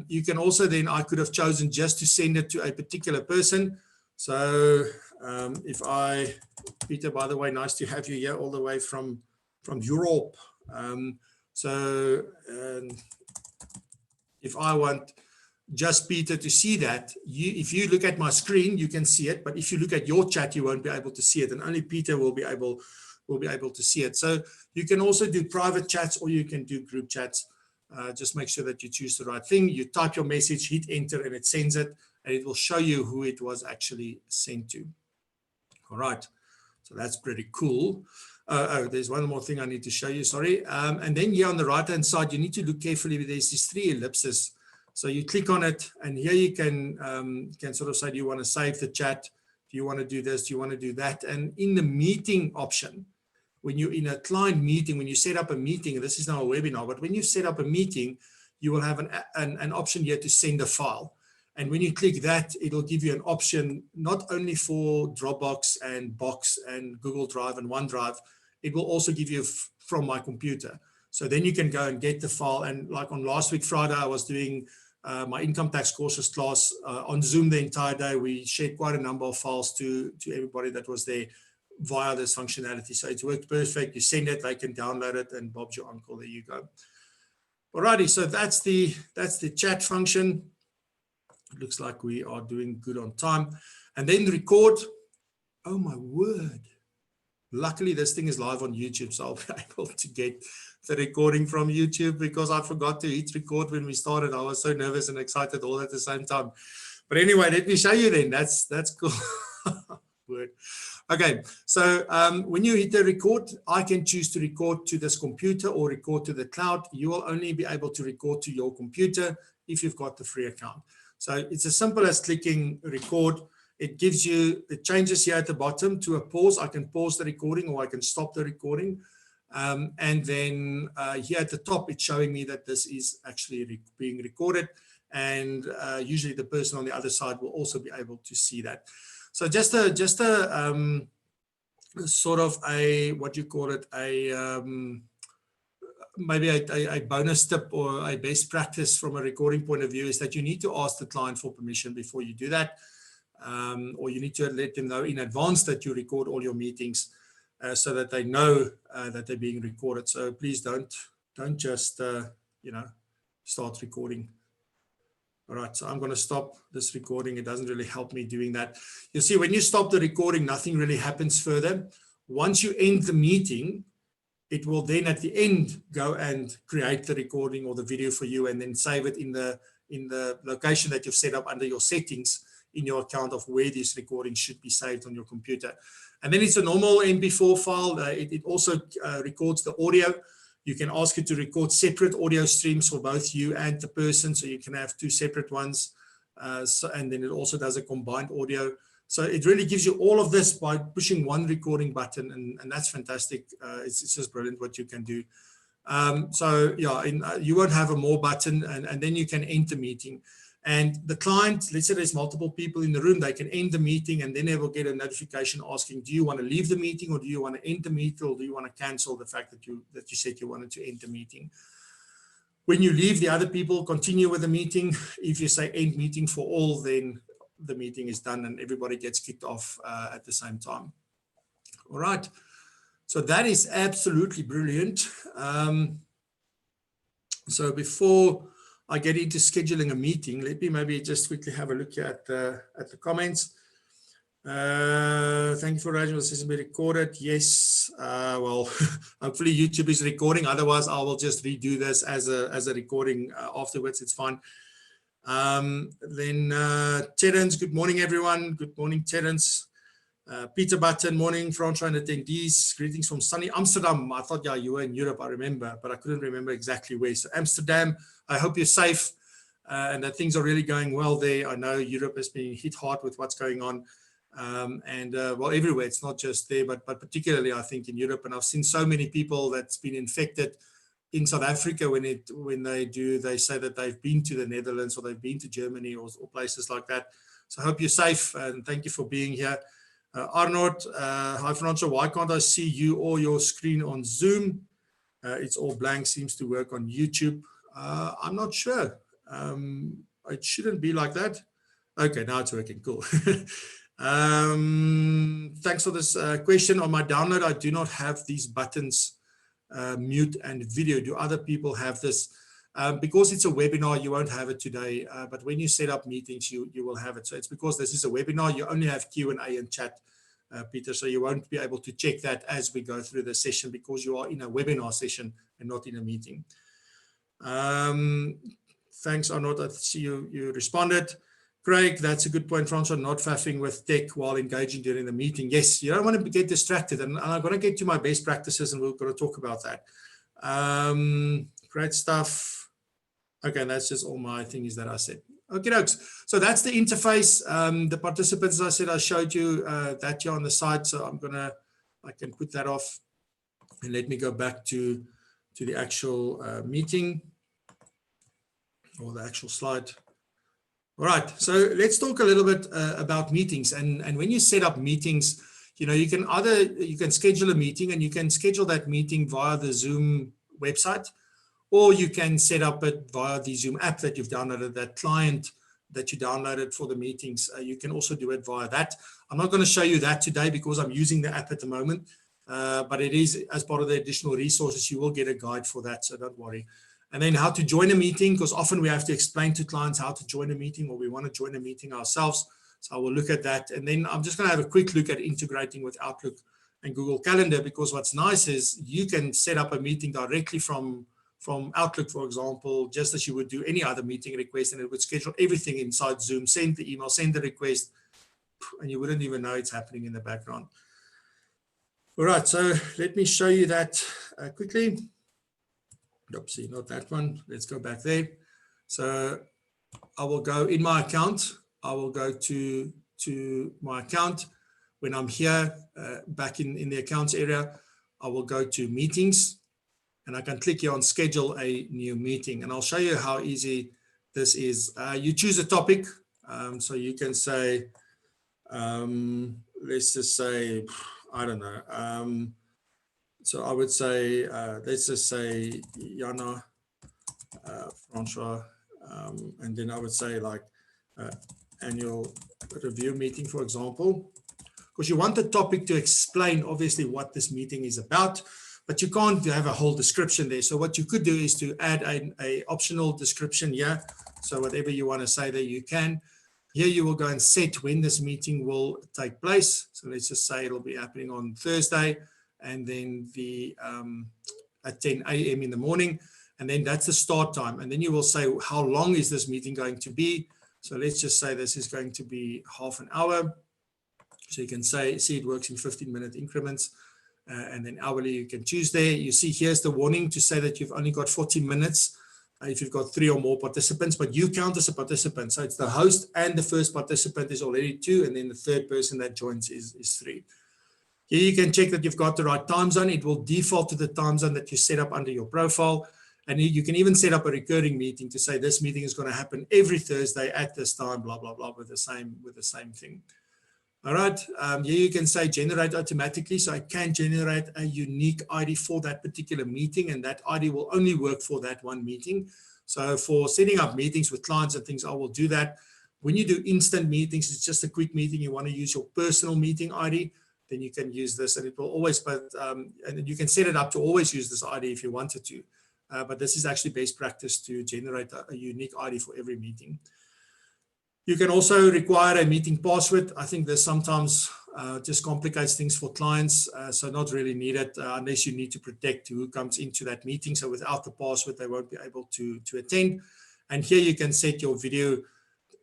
You can also then, I could have chosen just to send it to a particular person. So if I, Peter, by the way, nice to have you here all the way from Europe. If I want just Peter to see that, if you look at my screen, you can see it. But if you look at your chat, you won't be able to see it, and only Peter will be able to see it. So you can also do private chats, or you can do group chats. Just make sure that you choose the right thing. You type your message, hit enter, and it sends it, and it will show you who it was actually sent to. All right, so that's pretty cool. Oh, there's one more thing I need to show you, sorry. And then here on the right-hand side, you need to look carefully. There's these three ellipses. So you click on it, and here you can sort of say, do you want to save the chat? Do you want to do this? Do you want to do that? And in the meeting option, when you're in a client meeting, when you set up a meeting, this is now a webinar, but when you set up a meeting, you will have an option here to send a file. And when you click that, it'll give you an option not only for Dropbox and Box and Google Drive and OneDrive, it will also give you from my computer. So then you can go and get the file. And like on last week, Friday, I was doing my income tax courses class on Zoom the entire day. We shared quite a number of files to everybody that was there via this functionality. So it worked perfect. You send it, they can download it, and Bob's your uncle. There you go. Alrighty, so that's the chat function. It looks like we are doing good on time. And then record. Oh my word. Luckily, this thing is live on YouTube, so I'll be able to get the recording from YouTube, because I forgot to hit record when we started. I was so nervous and excited all at the same time. But anyway, let me show you then. That's cool. Word. Okay, so when you hit the record, I can choose to record to this computer or record to the cloud. You will only be able to record to your computer if you've got the free account. So it's as simple as clicking record. It gives you, it changes here at the bottom to a pause. I can pause the recording, or I can stop the recording. And then here at the top, it's showing me that this is actually being recorded. And usually the person on the other side will also be able to see that. So just a sort of a, what you call it, maybe a bonus tip or a best practice from a recording point of view is that you need to ask the client for permission before you do that. Or you need to let them know in advance that you record all your meetings so that they know that they're being recorded. So please don't just, start recording. All right, so I'm going to stop this recording. It doesn't really help me doing that. You'll see when you stop the recording, nothing really happens further. Once you end the meeting, it will then at the end go and create the recording or the video for you, and then save it in the location that you've set up under your settings in your account of where this recording should be saved on your computer. And then it's a normal MP4 file. It also records the audio. You can ask it to record separate audio streams for both you and the person, so you can have two separate ones. And then it also does a combined audio. So it really gives you all of this by pushing one recording button, and that's fantastic. It's just brilliant what you can do. So yeah, you won't have a more button, and then you can end the meeting. And the client, let's say there's multiple people in the room, they can end the meeting, and then they will get a notification asking, do you want to leave the meeting, or do you want to end the meeting, or do you want to cancel the fact that you said you wanted to end the meeting? When you leave, the other people continue with the meeting. If you say end meeting for all, then the meeting is done and everybody gets kicked off at the same time. All right. So that is absolutely brilliant. So before I get into scheduling a meeting, let me maybe just quickly have a look here at the comments. Thank you for arranging this to be recorded. Yes, well, hopefully YouTube is recording. Otherwise, I will just redo this as a recording afterwards. It's fine. Then Terence, good morning, everyone. Good morning, Terence. Peter Button, morning, Francois and attendees. Greetings from sunny Amsterdam. I thought, yeah, you were in Europe, I remember, but I couldn't remember exactly where. So Amsterdam, I hope you're safe and that things are really going well there. I know Europe has been hit hard with what's going on. Well, everywhere, it's not just there, but particularly, I think, in Europe. And I've seen so many people that's been infected in South Africa when they say that they've been to the Netherlands or they've been to Germany or places like that. So I hope you're safe and thank you for being here. Arnold, hi Francois, why can't I see you or your screen on Zoom? It's all blank, seems to work on YouTube. I'm not sure. It shouldn't be like that. Okay, now it's working, cool. Thanks for this question. On my download, I do not have these buttons, mute and video. Do other people have this? Because it's a webinar, you won't have it today, but when you set up meetings, you will have it. So it's because this is a webinar, you only have Q&A and chat, Peter, so you won't be able to check that as we go through the session because you are in a webinar session and not in a meeting. Thanks, Arnold. I see you responded. Craig, that's a good point, Francois, not faffing with tech while engaging during the meeting. Yes, you don't want to get distracted, and I'm going to get to my best practices, and we're going to talk about that. Great stuff. Okay, that's just all my things that I said. Okay, folks. So that's the interface. The participants, as I said, I showed you that here on the side. So I can put that off and let me go back to the actual meeting or the actual slide. All right, so let's talk a little bit about meetings. And when you set up meetings, you know, you can schedule a meeting and you can schedule that meeting via the Zoom website, or you can set up it via the Zoom app that you've downloaded, that client that you downloaded for the meetings. You can also do it via that. I'm not going to show you that today because I'm using the app at the moment, but it is as part of the additional resources. You will get a guide for that, so don't worry. And then how to join a meeting, because often we have to explain to clients how to join a meeting, or we want to join a meeting ourselves. So I will look at that. And then I'm just going to have a quick look at integrating with Outlook and Google Calendar, because what's nice is you can set up a meeting directly from Outlook, for example, just as you would do any other meeting request, and it would schedule everything inside Zoom, send the email, send the request, and you wouldn't even know it's happening in the background. All right, so let me show you that quickly. Oopsie, not that one. Let's go back there. So I will go in my account. I will go to my account. When I'm here, back in the accounts area, I will go to meetings. And I can click here on schedule a new meeting, and I'll show you how easy this is. You choose a topic. So you can say, let's just say, I don't know. So I would say, let's just say Jana, Francois, and then I would say like annual review meeting, for example, because you want the topic to explain obviously what this meeting is about. But you can't have a whole description there. So what you could do is to add a optional description here. So whatever you want to say there, you can. Here you will go and set when this meeting will take place. So let's just say it'll be happening on Thursday, and then at 10 a.m. in the morning. And then that's the start time. And then you will say, how long is this meeting going to be? So let's just say this is going to be half an hour. So you can see it works in 15-minute increments. And then hourly you can choose there. You see here's the warning to say that you've only got 40 minutes if you've got 3 or more participants, but you count as a participant. So it's the host and the first participant is already 2, and then the third person that joins is 3. Here you can check that you've got the right time zone. It will default to the time zone that you set up under your profile. And you can even set up a recurring meeting to say this meeting is going to happen every Thursday at this time, blah, blah, blah, with the same thing. All right, here you can say generate automatically. So I can generate a unique ID for that particular meeting, and that ID will only work for that one meeting. So for setting up meetings with clients and things, I will do that. When you do instant meetings, it's just a quick meeting. You want to use your personal meeting ID, then you can use this, and it will always, and you can set it up to always use this ID if you wanted to. But this is actually best practice to generate a unique ID for every meeting. You can also require a meeting password. I think this sometimes just complicates things for clients, so not really needed unless you need to protect who comes into that meeting. So without the password, they won't be able to attend. And here you can set your video,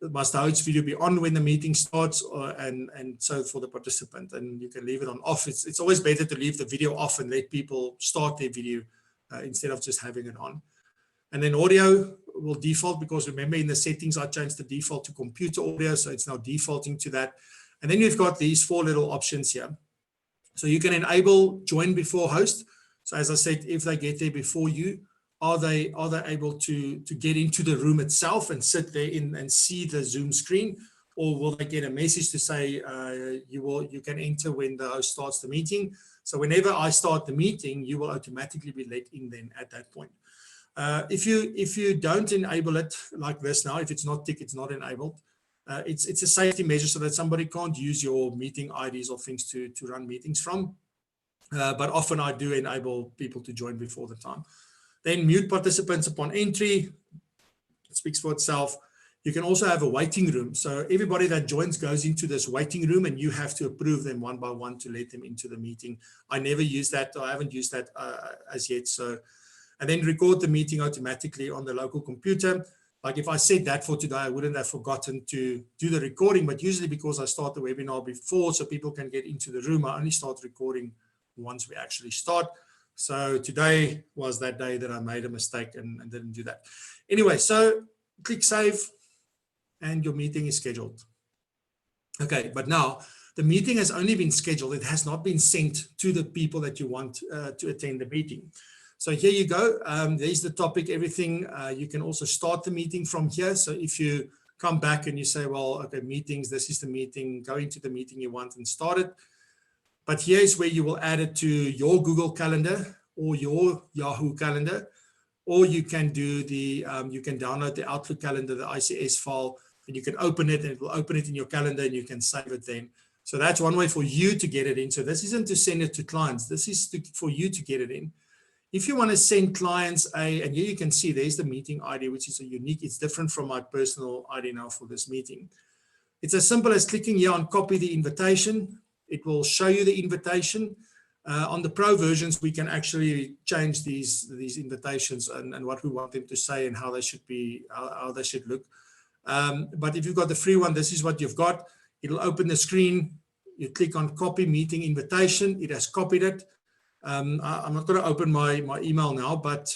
must the host video be on when the meeting starts, and so for the participant, and you can leave it on off. It's always better to leave the video off and let people start their video instead of just having it on. And then audio will default, because remember in the settings I changed the default to computer audio, so it's now defaulting to that. And then you've got these 4 little options here. So you can enable join before host. So as I said, if they get there before you, are they able to get into the room itself and sit there and see the Zoom screen, or will they get a message to say you can enter when the host starts the meeting? So whenever I start the meeting, you will automatically be let in then at that point. If you don't enable it like this now, if it's not ticked, it's not enabled. It's a safety measure so that somebody can't use your meeting IDs or things to run meetings from. But often I do enable people to join before the time. Then mute participants upon entry. It speaks for itself. You can also have a waiting room. So everybody that joins goes into this waiting room, and you have to approve them one by one to let them into the meeting. I never use that. I haven't used that as yet. So, and then record the meeting automatically on the local computer. Like if I said that for today, I wouldn't have forgotten to do the recording, but usually because I start the webinar before so people can get into the room, I only start recording once we actually start. So today was that day that I made a mistake and didn't do that. Anyway, so click save and your meeting is scheduled. Okay, but now the meeting has only been scheduled. It has not been sent to the people that you want to attend the meeting. So here you go. There's the topic, everything. You can also start the meeting from here. So if you come back and you say, well, okay, meetings, this is the meeting, go into the meeting you want and start it. But here's where you will add it to your Google Calendar or your Yahoo Calendar, or you can do the, you can download the Outlook Calendar, the ICS file, and you can open it, and it will open it in your calendar, and you can save it then. So that's one way for you to get it in. So this isn't to send it to clients. This is for you to get it in. If you want to send clients and here you can see there's the meeting ID, which is a unique, it's different from my personal ID now for this meeting. It's as simple as clicking here on copy the invitation. It will show you the invitation. On the pro versions, we can actually change these invitations and what we want them to say and how they should be, how they should look. But if you've got the free one, this is what you've got. It'll open the screen. You click on copy meeting invitation. It has copied it. I'm not going to open my email now, but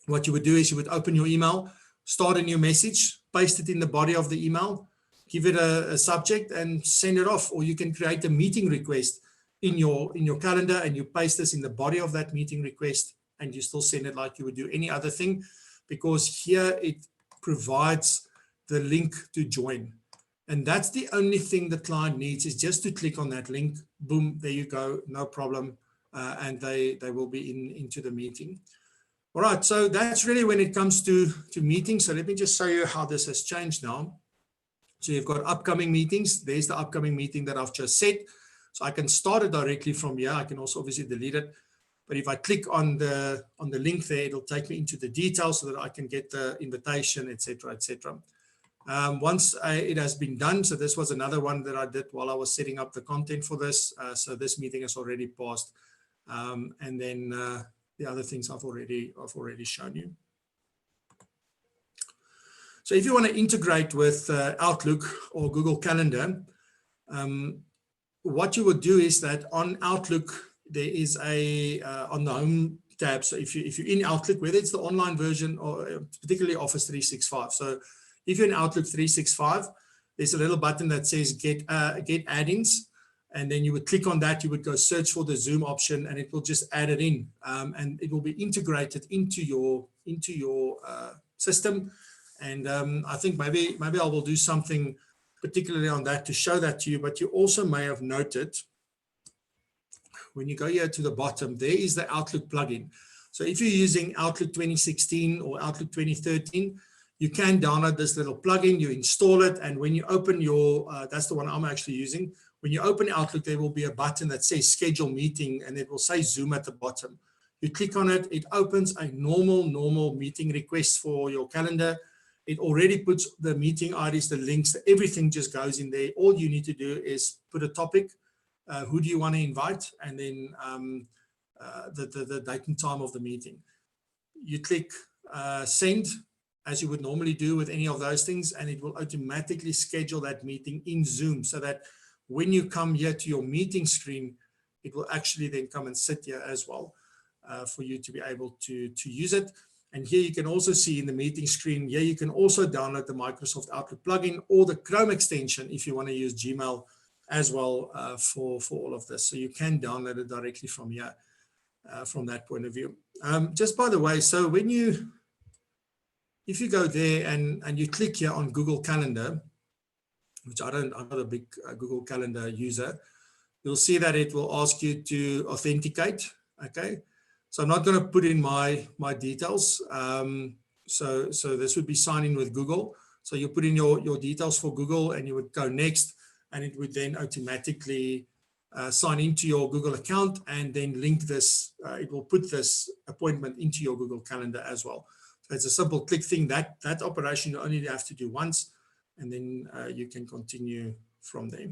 what you would do is you would open your email, start a new message, paste it in the body of the email, give it a subject and send it off. Or you can create a meeting request in your calendar and you paste this in the body of that meeting request and you still send it like you would do any other thing, because here it provides the link to join. And that's the only thing the client needs, is just to click on that link. Boom, there you go, no problem. And they will be into the meeting. All right, so that's really when it comes to meetings. So let me just show you how this has changed now. So you've got upcoming meetings. There's the upcoming meeting that I've just set. So I can start it directly from here. I can also obviously delete it. But if I click on the link there, it'll take me into the details so that I can get the invitation, etc., etc. Once it has been done, so this was another one that I did while I was setting up the content for this. So this meeting has already passed. And then the other things I've already shown you. So if you want to integrate with Outlook or Google Calendar, what you would do is that on Outlook, there is a, on the home tab. So if you're in Outlook, whether it's the online version or particularly Office 365. So if you're in Outlook 365, there's a little button that says get add-ins. And then you would click on that, you would go search for the Zoom option and it will just add it in. And it will be integrated into your system. And I think maybe I will do something particularly on that to show that to you, but you also may have noted when you go here to the bottom, there is the Outlook plugin. So if you're using Outlook 2016 or Outlook 2013, you can download this little plugin, you install it, and when you open your, that's the one I'm actually using. When you open Outlook, there will be a button that says schedule meeting and it will say Zoom at the bottom. You click on it, it opens a normal meeting request for your calendar. It already puts the meeting IDs, the links, everything just goes in there. All you need to do is put a topic, who do you want to invite, and then the date and time of the meeting. You click send, as you would normally do with any of those things, and it will automatically schedule that meeting in Zoom so that when you come here to your meeting screen, it will actually then come and sit here as well for you to be able to use it. And here you can also see in the meeting screen, here you can also download the Microsoft Outlook plugin or the Chrome extension if you want to use Gmail as well for all of this. So you can download it directly from here from that point of view. Just by the way, so if you go there and you click here on Google Calendar, which I'm not a big Google Calendar user, you'll see that it will ask you to authenticate. Okay. So I'm not going to put in my details. So this would be sign in with Google. So you put in your details for Google and you would go next, and it would then automatically sign into your Google account and then link this. It will put this appointment into your Google Calendar as well. So it's a simple click thing. That operation you only have to do once, and then you can continue from there.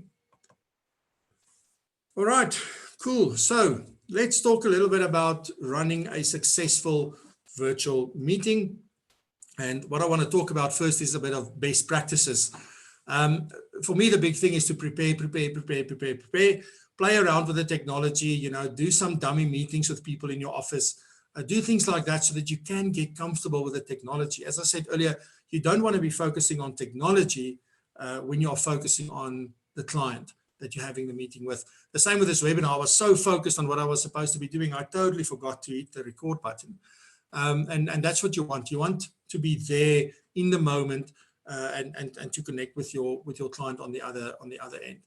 All right, cool. So let's talk a little bit about running a successful virtual meeting. And what I want to talk about first is a bit of best practices. For me, the big thing is to prepare, play around with the technology, do some dummy meetings with people in your office, do things like that so that you can get comfortable with the technology. As I said earlier, you don't want to be focusing on technology when you're focusing on the client that you're having the meeting with. The same with this webinar. I was so focused on what I was supposed to be doing, I totally forgot to hit the record button. And that's what you want. You want to be there in the moment and to connect with your client on the other end.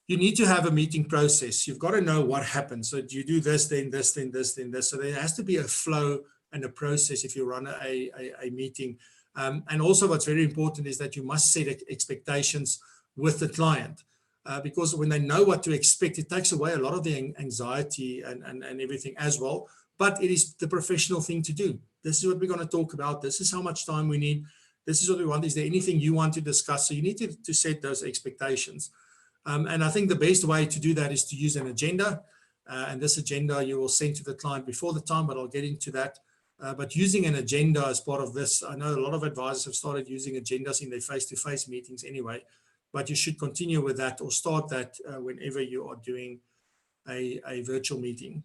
You need to have a meeting process. You've got to know what happens. So do you do this, then this, then this, then this. So there has to be a flow and a process if you run a meeting. And also what's very important is that you must set expectations with the client. Because when they know what to expect, it takes away a lot of the anxiety and everything as well. But it is the professional thing to do. This is what we're going to talk about. This is how much time we need. This is what we want. Is there anything you want to discuss? So you need to set those expectations. And I think the best way to do that is to use an agenda. And this agenda you will send to the client before the time, but I'll get into that. But using an agenda as part of this, I know a lot of advisors have started using agendas in their face-to-face meetings anyway. But you should continue with that or start that whenever you are doing a virtual meeting.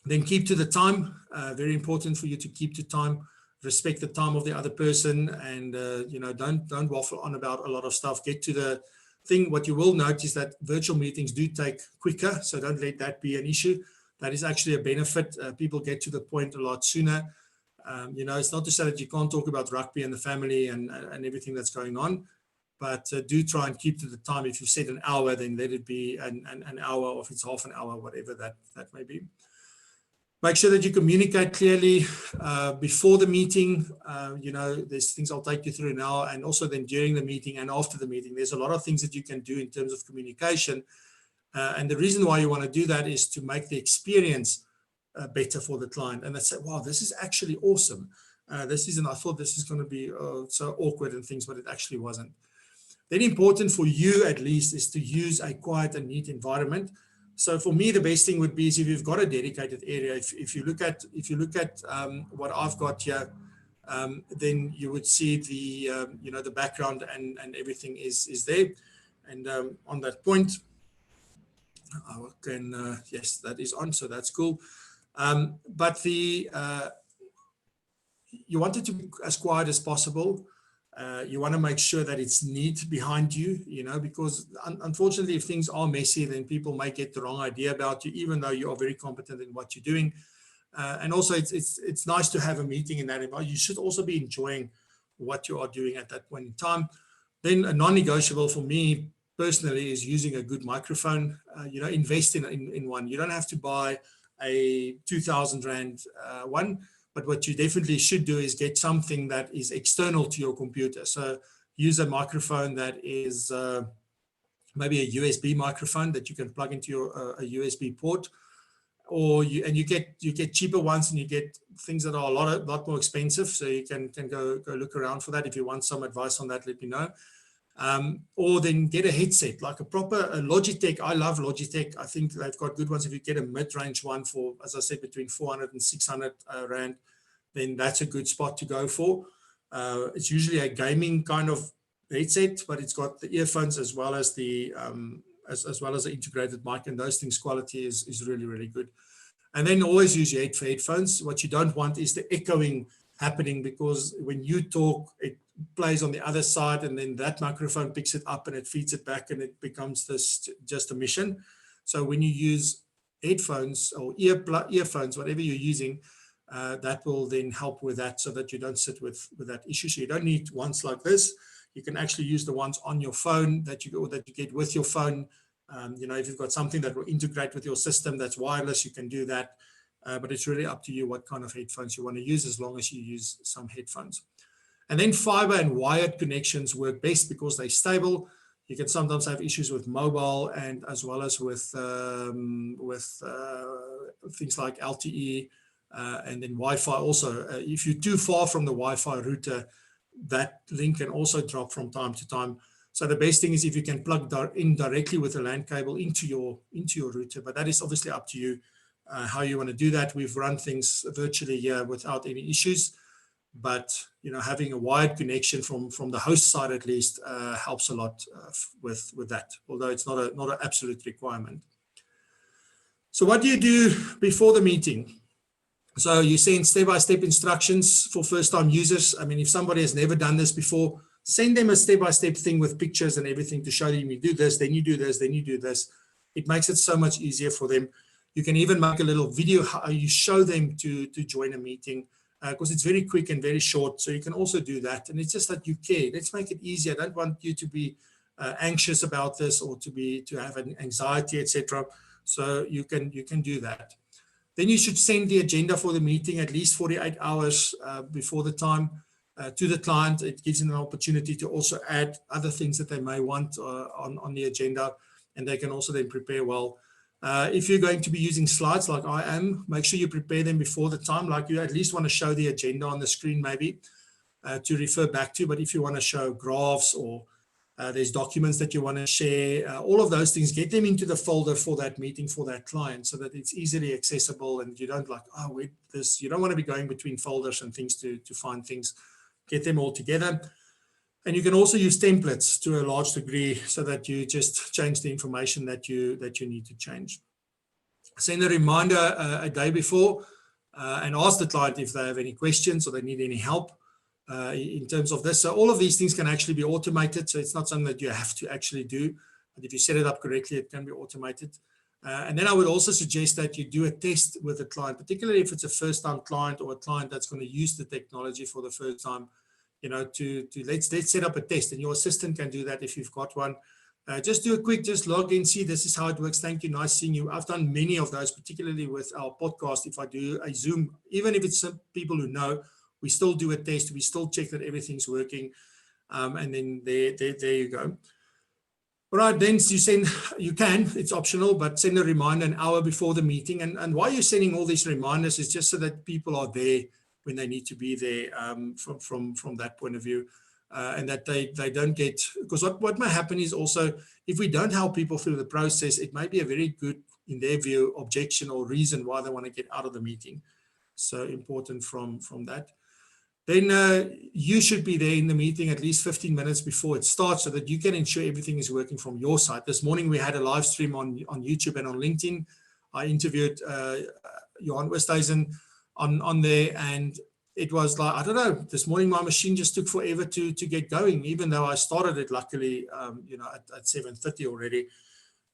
Then keep to the time. Very important for you to keep to time. Respect the time of the other person, and don't waffle on about a lot of stuff. Get to the thing. What you will notice that virtual meetings do take quicker, so don't let that be an issue. That is actually a benefit. People get to the point a lot sooner. It's not to say that you can't talk about rugby and the family and everything that's going on. But do try and keep to the time. If you said an hour, then let it be an hour, or if it's half an hour, whatever that may be. Make sure that you communicate clearly before the meeting. There's things I'll take you through now, and also then during the meeting and after the meeting. There's a lot of things that you can do in terms of communication. And the reason why you want to do that is to make the experience better for the client. And they say, wow, this is actually awesome. I thought this is going to be so awkward and things, but it actually wasn't. Then important for you, at least, is to use a quiet and neat environment. So for me, the best thing would be is if you've got a dedicated area. If you look at what I've got here, then you would see the background and everything is there. And on that point, I can yes, that is on. So that's cool. But you want it to be as quiet as possible. You want to make sure that it's neat behind you, because unfortunately, if things are messy, then people might get the wrong idea about you, even though you are very competent in what you're doing. And also, it's nice to have a meeting in that environment. You should also be enjoying what you are doing at that point in time. Then a non-negotiable for me personally is using a good microphone. Invest in one. You don't have to buy a 2,000 Rand one. But what you definitely should do is get something that is external to your computer. So use a microphone that is maybe a USB microphone that you can plug into your a USB port, or you get cheaper ones, and you get things that are a lot more expensive. So you can go look around for that. If you want some advice on that, let me know. Or then get a headset, like a Logitech. I love Logitech. I think they've got good ones. If you get a mid-range one for, as I said, between 400 and 600 Rand, then that's a good spot to go for. It's usually a gaming kind of headset, but it's got the earphones as well as the as well as the integrated mic, and those things quality is really, really good. And then always use your headphones. What you don't want is the echoing happening, because when you talk, it plays on the other side, and then that microphone picks it up and it feeds it back, and it becomes this just a mission. So when you use headphones or earphones, whatever you're using, that will then help with that, so that you don't sit with that issue. So you don't need ones like this. You can actually use the ones on your phone that you get with your phone. You know, if you've got something that will integrate with your system that's wireless, you can do that. But it's really up to you what kind of headphones you want to use, as long as you use some headphones. And then fiber and wired connections work best because they're stable. You can sometimes have issues with mobile, and as well as with things like LTE and then Wi-Fi also. If you're too far from the Wi-Fi router, that link can also drop from time to time. So the best thing is if you can plug in directly with a LAN cable into your router, but that is obviously up to you how you want to do that. We've run things virtually here without any issues, but you know, having a wired connection from the host side at least helps a lot with that, although it's not an absolute requirement. So what do you do before the meeting? So you send step-by-step instructions for first-time users. I mean, if somebody has never done this before, send them a step-by-step thing with pictures and everything to show them you do this, then you do this, then you do this. It makes it so much easier for them. You can even make a little video how you show them to join a meeting, because it's very quick and very short. So you can also do that. And it's just that you care. Let's make it easier. I don't want you to be anxious about this, or to have an anxiety, etc. So you can do that. Then you should send the agenda for the meeting at least 48 hours before the time to the client. It gives them an opportunity to also add other things that they may want on the agenda, and they can also then prepare well. If you're going to be using slides like I am, make sure you prepare them before the time. Like, you at least want to show the agenda on the screen maybe to refer back to. But if you want to show graphs, or there's documents that you want to share, all of those things, get them into the folder for that meeting for that client, so that it's easily accessible, and you don't you don't want to be going between folders and things to find things. Get them all together. And you can also use templates to a large degree, so that you just change the information that you need to change. Send a reminder a day before and ask the client if they have any questions or they need any help in terms of this. So all of these things can actually be automated. So it's not something that you have to actually do, but if you set it up correctly, it can be automated. And then I would also suggest that you do a test with the client, particularly if it's a first-time client or a client that's going to use the technology for the first time. You know, let's set up a test, and your assistant can do that if you've got one. Just do a quick, just log in, see this is how it works. Thank you, nice seeing you. I've done many of those, particularly with our podcast. If I do a Zoom, even if it's some people who know, we still do a test. We still check that everything's working, and then there you go. All right, then you can, it's optional, but send a reminder an hour before the meeting. And why you're sending all these reminders is just so that people are there when they need to be there from that point of view, and that they don't get, because what may happen is also, if we don't help people through the process, it may be a very good, in their view, objection or reason why they want to get out of the meeting. So important from that. Then you should be there in the meeting at least 15 minutes before it starts, so that you can ensure everything is working from your side. This morning we had a live stream on YouTube and on LinkedIn. I interviewed Johan Westhuizen on there, and it was like, I don't know, this morning my machine just took forever to get going, even though I started it luckily at 7:30 already.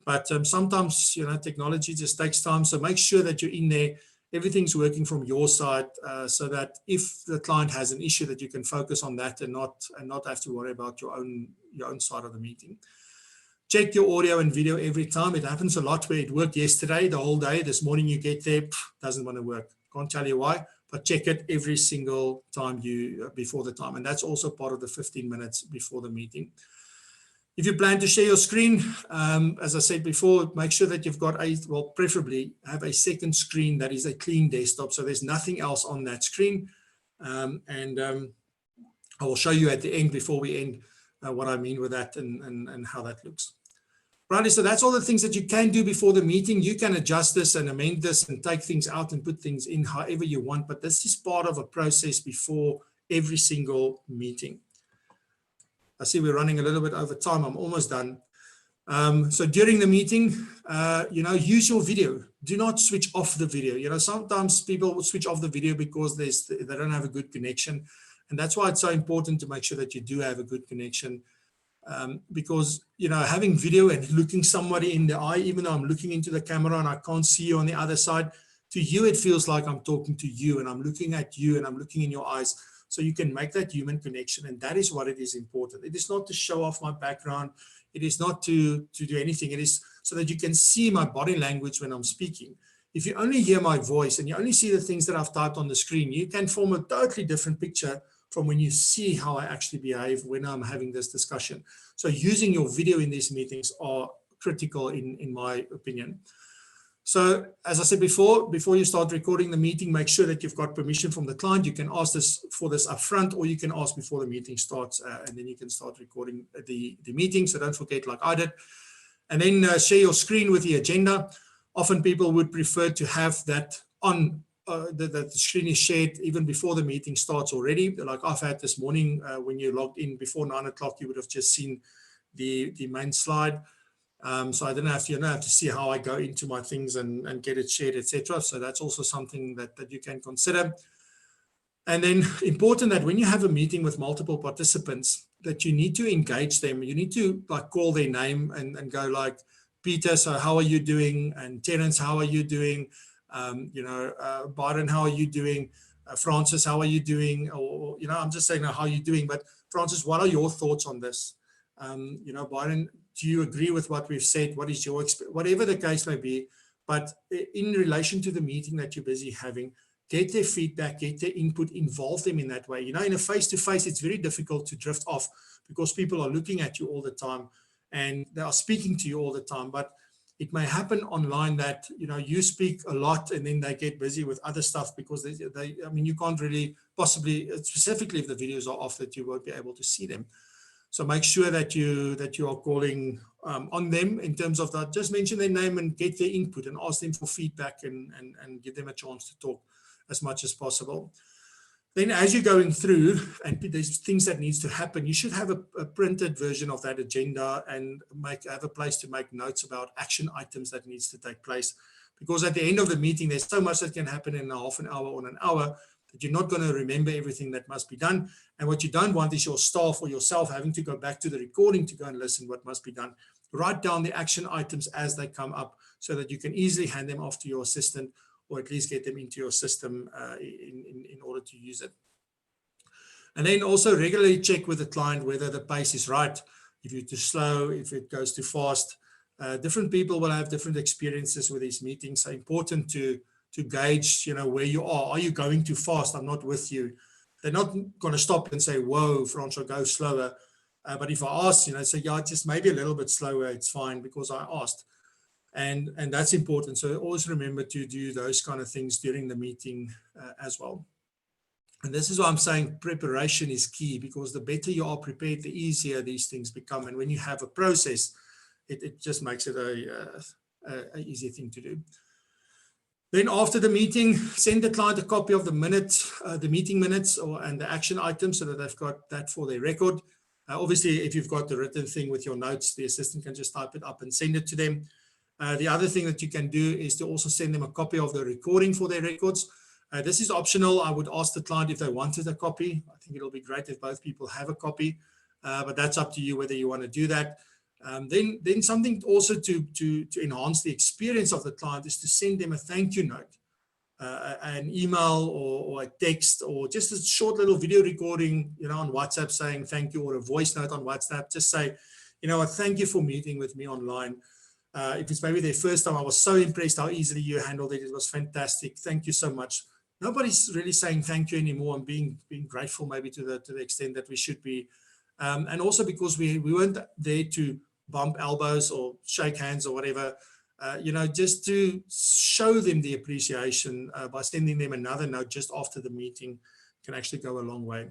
But sometimes technology just takes time, so make sure that you're in there, everything's working from your side, so that if the client has an issue, that you can focus on that and not have to worry about your own side of the meeting. Check your audio and video every time. It happens a lot where it worked yesterday the whole day, this morning you get there, doesn't want to work. Can't tell you why, but check it every single time before the time. And that's also part of the 15 minutes before the meeting. If you plan to share your screen, as I said before, make sure that you've got preferably have a second screen that is a clean desktop, so there's nothing else on that screen. I will show you at the end, before we end, what I mean with that and how that looks. Right, so that's all the things that you can do before the meeting. You can adjust this and amend this and take things out and put things in however you want, but this is part of a process before every single meeting. I see we're running a little bit over time. I'm almost done. So during the meeting, use your video. Do not switch off the video. Sometimes people will switch off the video because they don't have a good connection. And that's why it's so important to make sure that you do have a good connection. Because, having video and looking somebody in the eye, even though I'm looking into the camera and I can't see you on the other side, to you, it feels like I'm talking to you and I'm looking at you and I'm looking in your eyes. So you can make that human connection. And that is what it is important. It is not to show off my background. It is not to do anything. It is so that you can see my body language when I'm speaking. If you only hear my voice and you only see the things that I've typed on the screen, you can form a totally different picture from when you see how I actually behave when I'm having this discussion. So using your video in these meetings are critical in my opinion. So as I said before you start recording the meeting, make sure that you've got permission from the client. You can ask for this upfront, or you can ask before the meeting starts, and then you can start recording the meeting. So don't forget, like I did. And then share your screen with the agenda. Often people would prefer to have that on, that the screen is shared even before the meeting starts already. Like I've had this morning, when you logged in before 9 o'clock, you would have just seen the main slide. So I don't have to see how I go into my things and get it shared, etc. So that's also something that you can consider. And then important that when you have a meeting with multiple participants, that you need to engage them. You need to call their name and go like, Peter, so how are you doing? And Terence, how are you doing? Byron, how are you doing? Francis, how are you doing? Or, I'm just saying, how are you doing? But Francis, what are your thoughts on this? Byron, do you agree with what we've said? What is your experience? Whatever the case may be, but in relation to the meeting that you're busy having, get their feedback, get their input, involve them in that way. In a face-to-face, it's very difficult to drift off because people are looking at you all the time and they are speaking to you all the time. But it may happen online that, you speak a lot and then they get busy with other stuff because you can't really possibly, specifically if the videos are off, that you won't be able to see them. So make sure that you are calling on them in terms of that. Just mention their name and get their input and ask them for feedback and give them a chance to talk as much as possible. Then as you're going through and there's things that needs to happen, you should have a printed version of that agenda and have a place to make notes about action items that needs to take place. Because at the end of the meeting, there's so much that can happen in a half an hour or an hour that you're not going to remember everything that must be done. And what you don't want is your staff or yourself having to go back to the recording to go and listen what must be done. Write down the action items as they come up so that you can easily hand them off to your assistant or at least get them into your system in order to use it. And then also regularly check with the client whether the pace is right, if you're too slow, if it goes too fast. Different people will have different experiences with these meetings. So important to gauge, where you are. Are you going too fast? I'm not with you. They're not going to stop and say, whoa, Francois, go slower. But if I ask, say, yeah, just maybe a little bit slower, it's fine because I asked. And that's important. So always remember to do those kind of things during the meeting as well. And this is why I'm saying preparation is key, because the better you are prepared, the easier these things become. And when you have a process, it just makes it a easier thing to do. Then after the meeting, send the client a copy of the minutes, the meeting minutes and the action items so that they've got that for their record. Obviously, if you've got the written thing with your notes, the assistant can just type it up and send it to them. The other thing that you can do is to also send them a copy of the recording for their records. This is optional. I would ask the client if they wanted a copy. I think it'll be great if both people have a copy, but that's up to you whether you want to do that. Then something also to enhance the experience of the client is to send them a thank you note, an email or a text, or just a short little video recording, on WhatsApp saying thank you, or a voice note on WhatsApp. Just say, thank you for meeting with me online. If it's maybe their first time, I was so impressed how easily you handled it. It was fantastic. Thank you so much. Nobody's really saying thank you anymore and being grateful maybe to the extent that we should be. And also because we weren't there to bump elbows or shake hands or whatever, just to show them the appreciation by sending them another note just after the meeting can actually go a long way.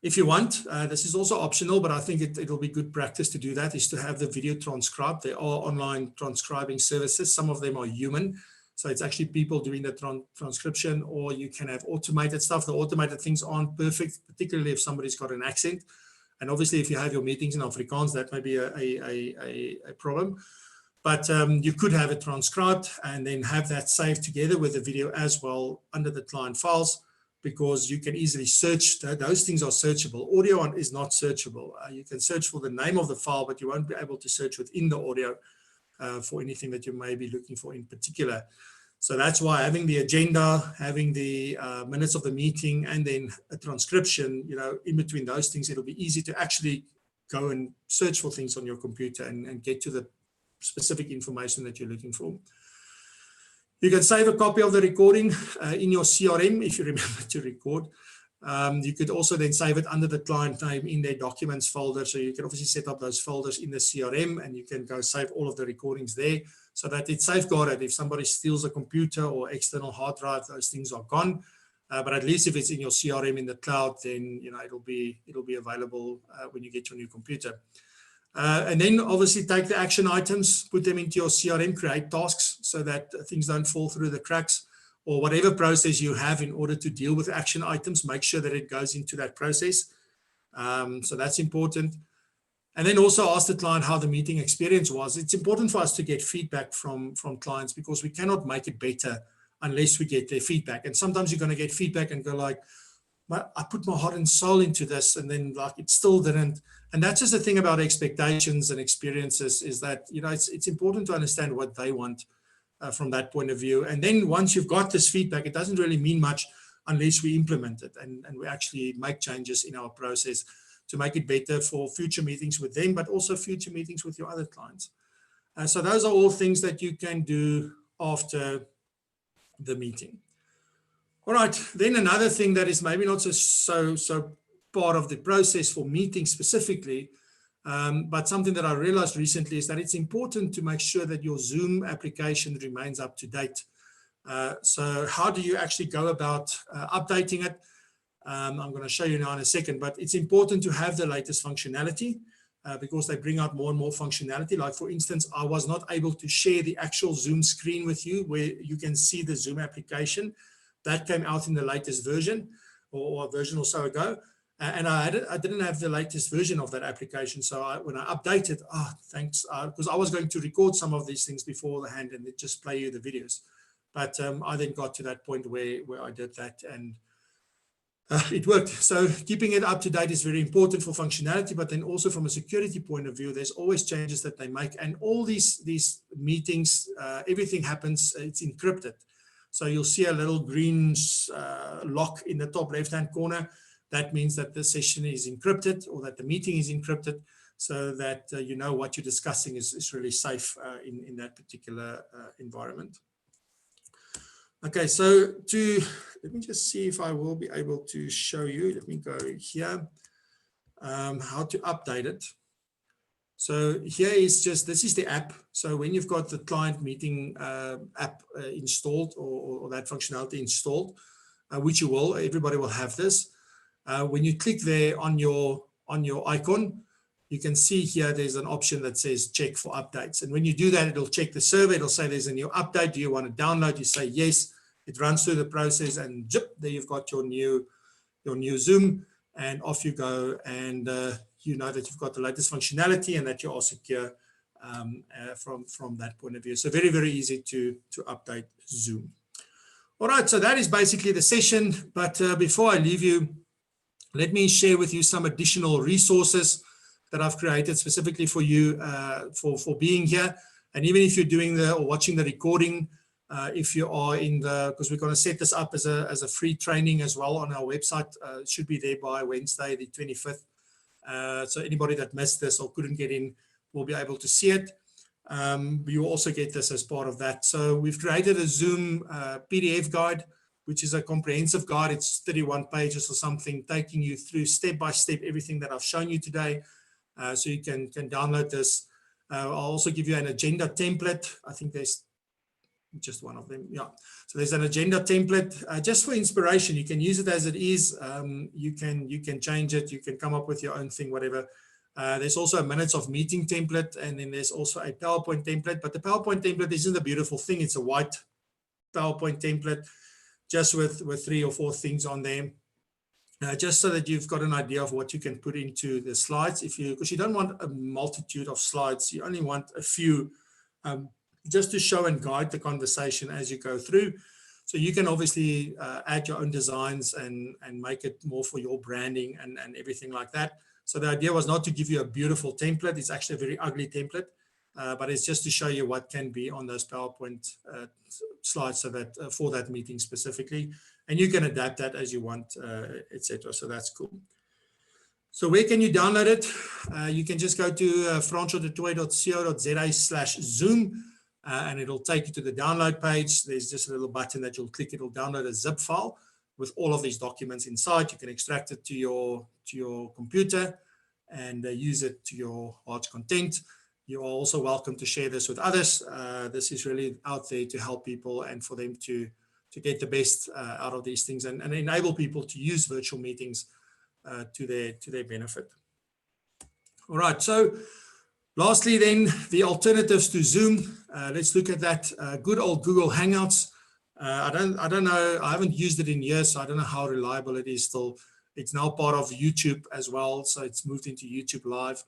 If you want, this is also optional, but I think it'll be good practice to do that, is to have the video transcribed. There are online transcribing services. Some of them are human. So it's actually people doing the transcription, or you can have automated stuff. The automated things aren't perfect, particularly if somebody's got an accent. And obviously, if you have your meetings in Afrikaans, that may be a problem. But you could have it transcribed and then have that saved together with the video as well under the client files, because you can easily search. Those things are searchable. Audio is not searchable. You can search for the name of the file, but you won't be able to search within the audio for anything that you may be looking for in particular. So that's why having the agenda, having the minutes of the meeting, and then a transcription, in between those things, it'll be easy to actually go and search for things on your computer and get to the specific information that you're looking for. You can save a copy of the recording in your CRM if you remember to record. You could also then save it under the client name in their documents folder. So you can obviously set up those folders in the CRM, and you can go save all of the recordings there so that it's safeguarded. If somebody steals a computer or external hard drive, those things are gone. But at least if it's in your CRM in the cloud, then it'll be available when you get your new computer. And then obviously take the action items, put them into your CRM, create tasks so that things don't fall through the cracks, or whatever process you have in order to deal with action items, make sure that it goes into that process. So that's important. And then also ask the client how the meeting experience was. It's important for us to get feedback from clients, because we cannot make it better unless we get their feedback. And sometimes you're going to get feedback and go like, I put my heart and soul into this, and then like it still didn't. And that's just the thing about expectations and experiences, is that it's important to understand what they want from that point of view. And then once you've got this feedback, it doesn't really mean much unless we implement it and we actually make changes in our process to make it better for future meetings with them, but also future meetings with your other clients. So those are all things that you can do after the meeting. All right, then another thing that is maybe not so part of the process for meetings specifically, but something that I realized recently is that it's important to make sure that your Zoom application remains up to date. So how do you actually go about updating it? I'm going to show you now in a second, but it's important to have the latest functionality because they bring out more and more functionality. Like for instance, I was not able to share the actual Zoom screen with you where you can see the Zoom application. That came out in the latest version or a version or so ago. And I didn't have the latest version of that application. So when I updated, thanks, because I was going to record some of these things beforehand and just play you the videos. But I then got to that point where I did that, and it worked. So keeping it up to date is very important for functionality, but then also from a security point of view, there's always changes that they make. And all these meetings, everything happens, it's encrypted. So you'll see a little green lock in the top left-hand corner. That means that the session is encrypted, or that the meeting is encrypted, so that you know what you're discussing is really safe in that particular environment. Okay, so let me just see if I will be able to show you. Let me go here, how to update it. So here is this is the app. So when you've got the client meeting app installed, or that functionality installed, which you will, everybody will have this. When you click there on your icon, you can see here there's an option that says check for updates. And when you do that, it'll check the server. It'll say there's a new update. Do you want to download? You say yes. It runs through the process, and there you've got your new Zoom, and off you go. And you know that you've got the latest functionality and that you are secure from that point of view. So very, very easy to update Zoom. All right, so that is basically the session. But before I leave you, let me share with you some additional resources that I've created specifically for you for being here. And even if you're doing or watching the recording, if you are because we're going to set this up as a free training as well on our website. It should be there by Wednesday, the 25th. So anybody that missed this or couldn't get in will be able to see it. You will also get this as part of that. So we've created a Zoom PDF guide, which is a comprehensive guide. It's 31 pages or something, taking you through step by step everything that I've shown you today. So you can download this. I'll also give you an agenda template. I think there's just one of them. Yeah. So there's an agenda template just for inspiration. You can use it as it is. You can change it. You can come up with your own thing, whatever. There's also a minutes of meeting template, and then there's also a PowerPoint template. But the PowerPoint template isn't a beautiful thing. It's a white PowerPoint template, just with 3 or 4 things on there. Just so that you've got an idea of what you can put into the slides, because you don't want a multitude of slides, you only want a few, just to show and guide the conversation as you go through. So you can obviously add your own designs and make it more for your branding and everything like that. So the idea was not to give you a beautiful template. It's actually a very ugly template, but it's just to show you what can be on those PowerPoint slides, so that for that meeting specifically, and you can adapt that as you want, etc. So that's cool. So where can you download it? You can just go to francois.co.za/Zoom. And it'll take you to the download page. There's just a little button that you'll click. It'll download a zip file with all of these documents inside. You can extract it to your computer and use it to your heart's content. You are also welcome to share this with others. This is really out there to help people and for them to get the best out of these things and enable people to use virtual meetings to their benefit. All right, so lastly, then, the alternatives to Zoom. Let's look at that. Good old Google Hangouts. I don't know. I haven't used it in years, so I don't know how reliable it is still. It's now part of YouTube as well, so it's moved into YouTube Live.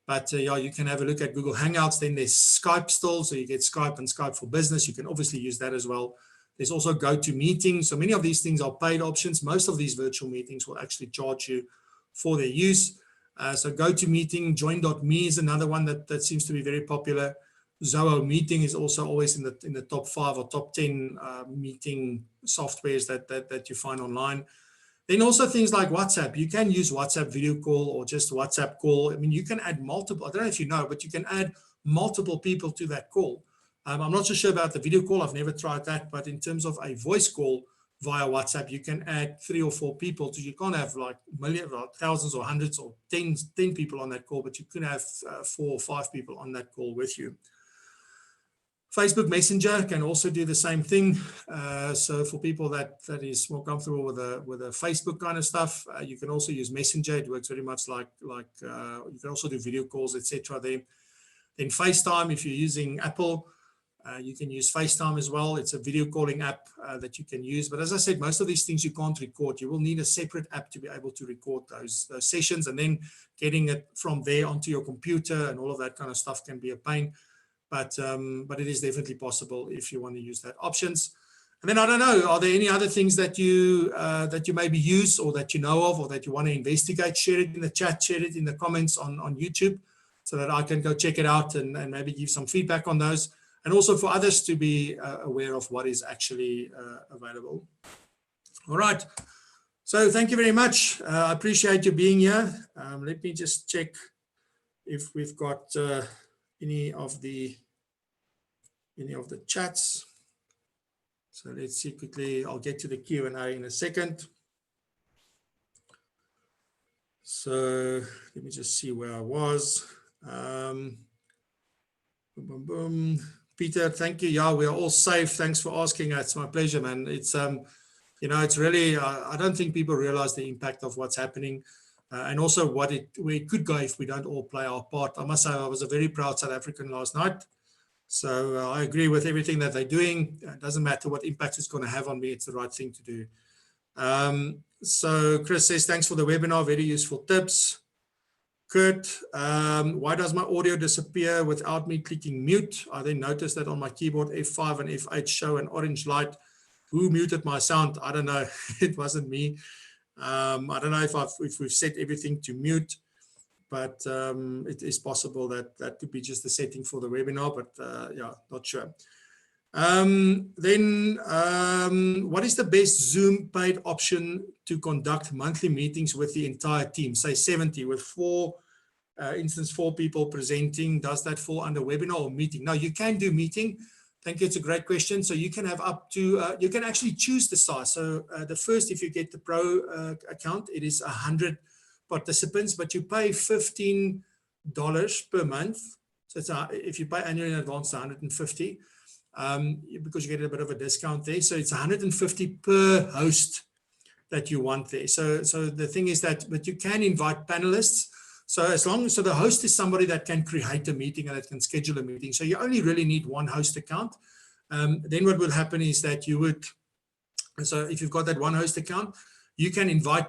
But yeah, you can have a look at Google Hangouts. Then there's Skype still, so you get Skype and Skype for Business. You can obviously use that as well. There's also GoToMeeting. So many of these things are paid options. Most of these virtual meetings will actually charge you for their use. So GoToMeeting, Join.me is another one that seems to be very popular. Zoho Meeting is also always in the top 5 or top 10 meeting softwares that you find online. Then also things like WhatsApp. You can use WhatsApp video call or just WhatsApp call. I mean, you can add multiple, I don't know if you know, but you can add multiple people to that call. I'm not so sure about the video call. I've never tried that, but in terms of a voice call via WhatsApp, you can add 3 or 4 people. So you can't have like millions or thousands or hundreds or 10 people on that call, but you can have 4 or 5 people on that call with you. Facebook Messenger can also do the same thing. So for people that is more comfortable with the Facebook kind of stuff, you can also use Messenger. It works very much like you can also do video calls, etc. there. Then FaceTime, if you're using Apple, you can use FaceTime as well. It's a video calling app that you can use. But as I said, most of these things you can't record. You will need a separate app to be able to record those sessions, and then getting it from there onto your computer and all of that kind of stuff can be a pain. But it is definitely possible if you want to use that options. And then I don't know, are there any other things that you maybe use or that you know of or that you want to investigate? Share it in the chat, share it in the comments on YouTube so that I can go check it out and maybe give some feedback on those. And also for others to be aware of what is actually available. All right. So thank you very much. I appreciate you being here. Let me just check if we've got any of the chats. So let's see quickly. I'll get to the Q&A in a second. So let me just see where I was. Boom, boom, boom. Peter, thank you. Yeah, we are all safe. Thanks for asking. It's my pleasure, man. It's it's really, I don't think people realize the impact of what's happening and also where it could go if we don't all play our part. I must say, I was a very proud South African last night. So I agree with everything that they're doing. It doesn't matter what impact it's going to have on me. It's the right thing to do. So Chris says, thanks for the webinar. Very useful tips. Kurt, why does my audio disappear without me clicking mute? I then noticed that on my keyboard F5 and F8 show an orange light. Who muted my sound? I don't know. It wasn't me. I don't know if we've set everything to mute, but it is possible that could be just the setting for the webinar, but yeah, not sure. Then what is the best Zoom paid option to conduct monthly meetings with the entire team? Say 70 with 4 people presenting. Does that fall under webinar or meeting? No, you can do meeting. Thank you. It's a great question. So you can have up to, you can actually choose the size. So the first, if you get the pro account, it is 100 participants, but you pay $15 per month. So it's if you pay annually in advance, 150, because you get a bit of a discount there. So it's 150 per host that you want there. So the thing is that, but you can invite panelists. So so the host is somebody that can create a meeting and that can schedule a meeting. So you only really need one host account. then what will happen is that you would, so if you've got that one host account, you can invite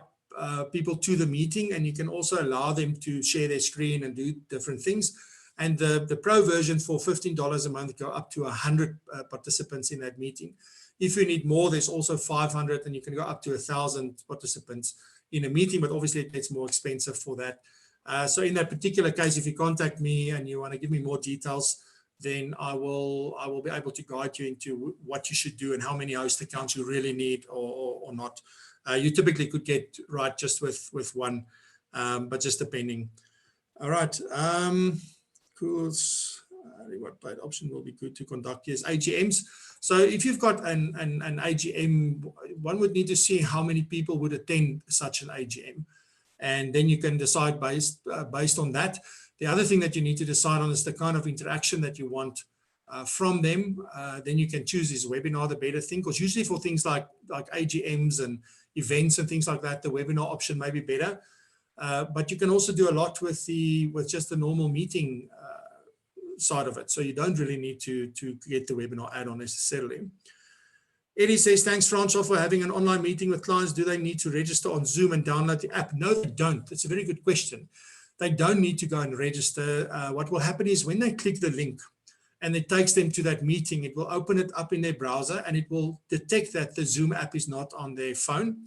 people to the meeting, and you can also allow them to share their screen and do different things. And the pro version for $15 a month go up to 100 participants in that meeting. If you need more, there's also 500, and you can go up to 1,000 participants in a meeting, but obviously it gets more expensive for that. So in that particular case, if you contact me and you want to give me more details, then I will be able to guide you into what you should do and how many host accounts you really need or not. You typically could get right just with one, but just depending. All right. Cool. Reward paid option will be good to conduct yes AGMs. So if you've got an AGM, one would need to see how many people would attend such an AGM, and then you can decide based on that. The other thing that you need to decide on is the kind of interaction that you want from them. Then you can choose, is webinar the better thing? Because usually for things like AGMs and events and things like that, the webinar option may be better. But you can also do a lot with just the normal meeting side of it. So you don't really need to get the webinar add-on necessarily. Eddie says, thanks, Francois, for having an online meeting with clients. Do they need to register on Zoom and download the app? No, they don't. That's a very good question. They don't need to go and register. What will happen is when they click the link and it takes them to that meeting, it will open it up in their browser, and it will detect that the Zoom app is not on their phone.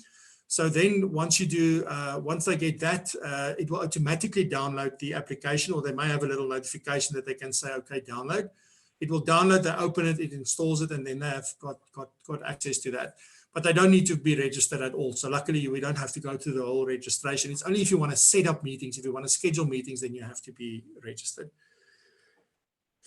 So then once you do, once they get that, it will automatically download the application, or they may have a little notification that they can say, okay, download. It will download, they open it, it installs it, and then they have got access to that. But they don't need to be registered at all. So luckily, we don't have to go through the whole registration. It's only if you want to set up meetings, if you want to schedule meetings, then you have to be registered.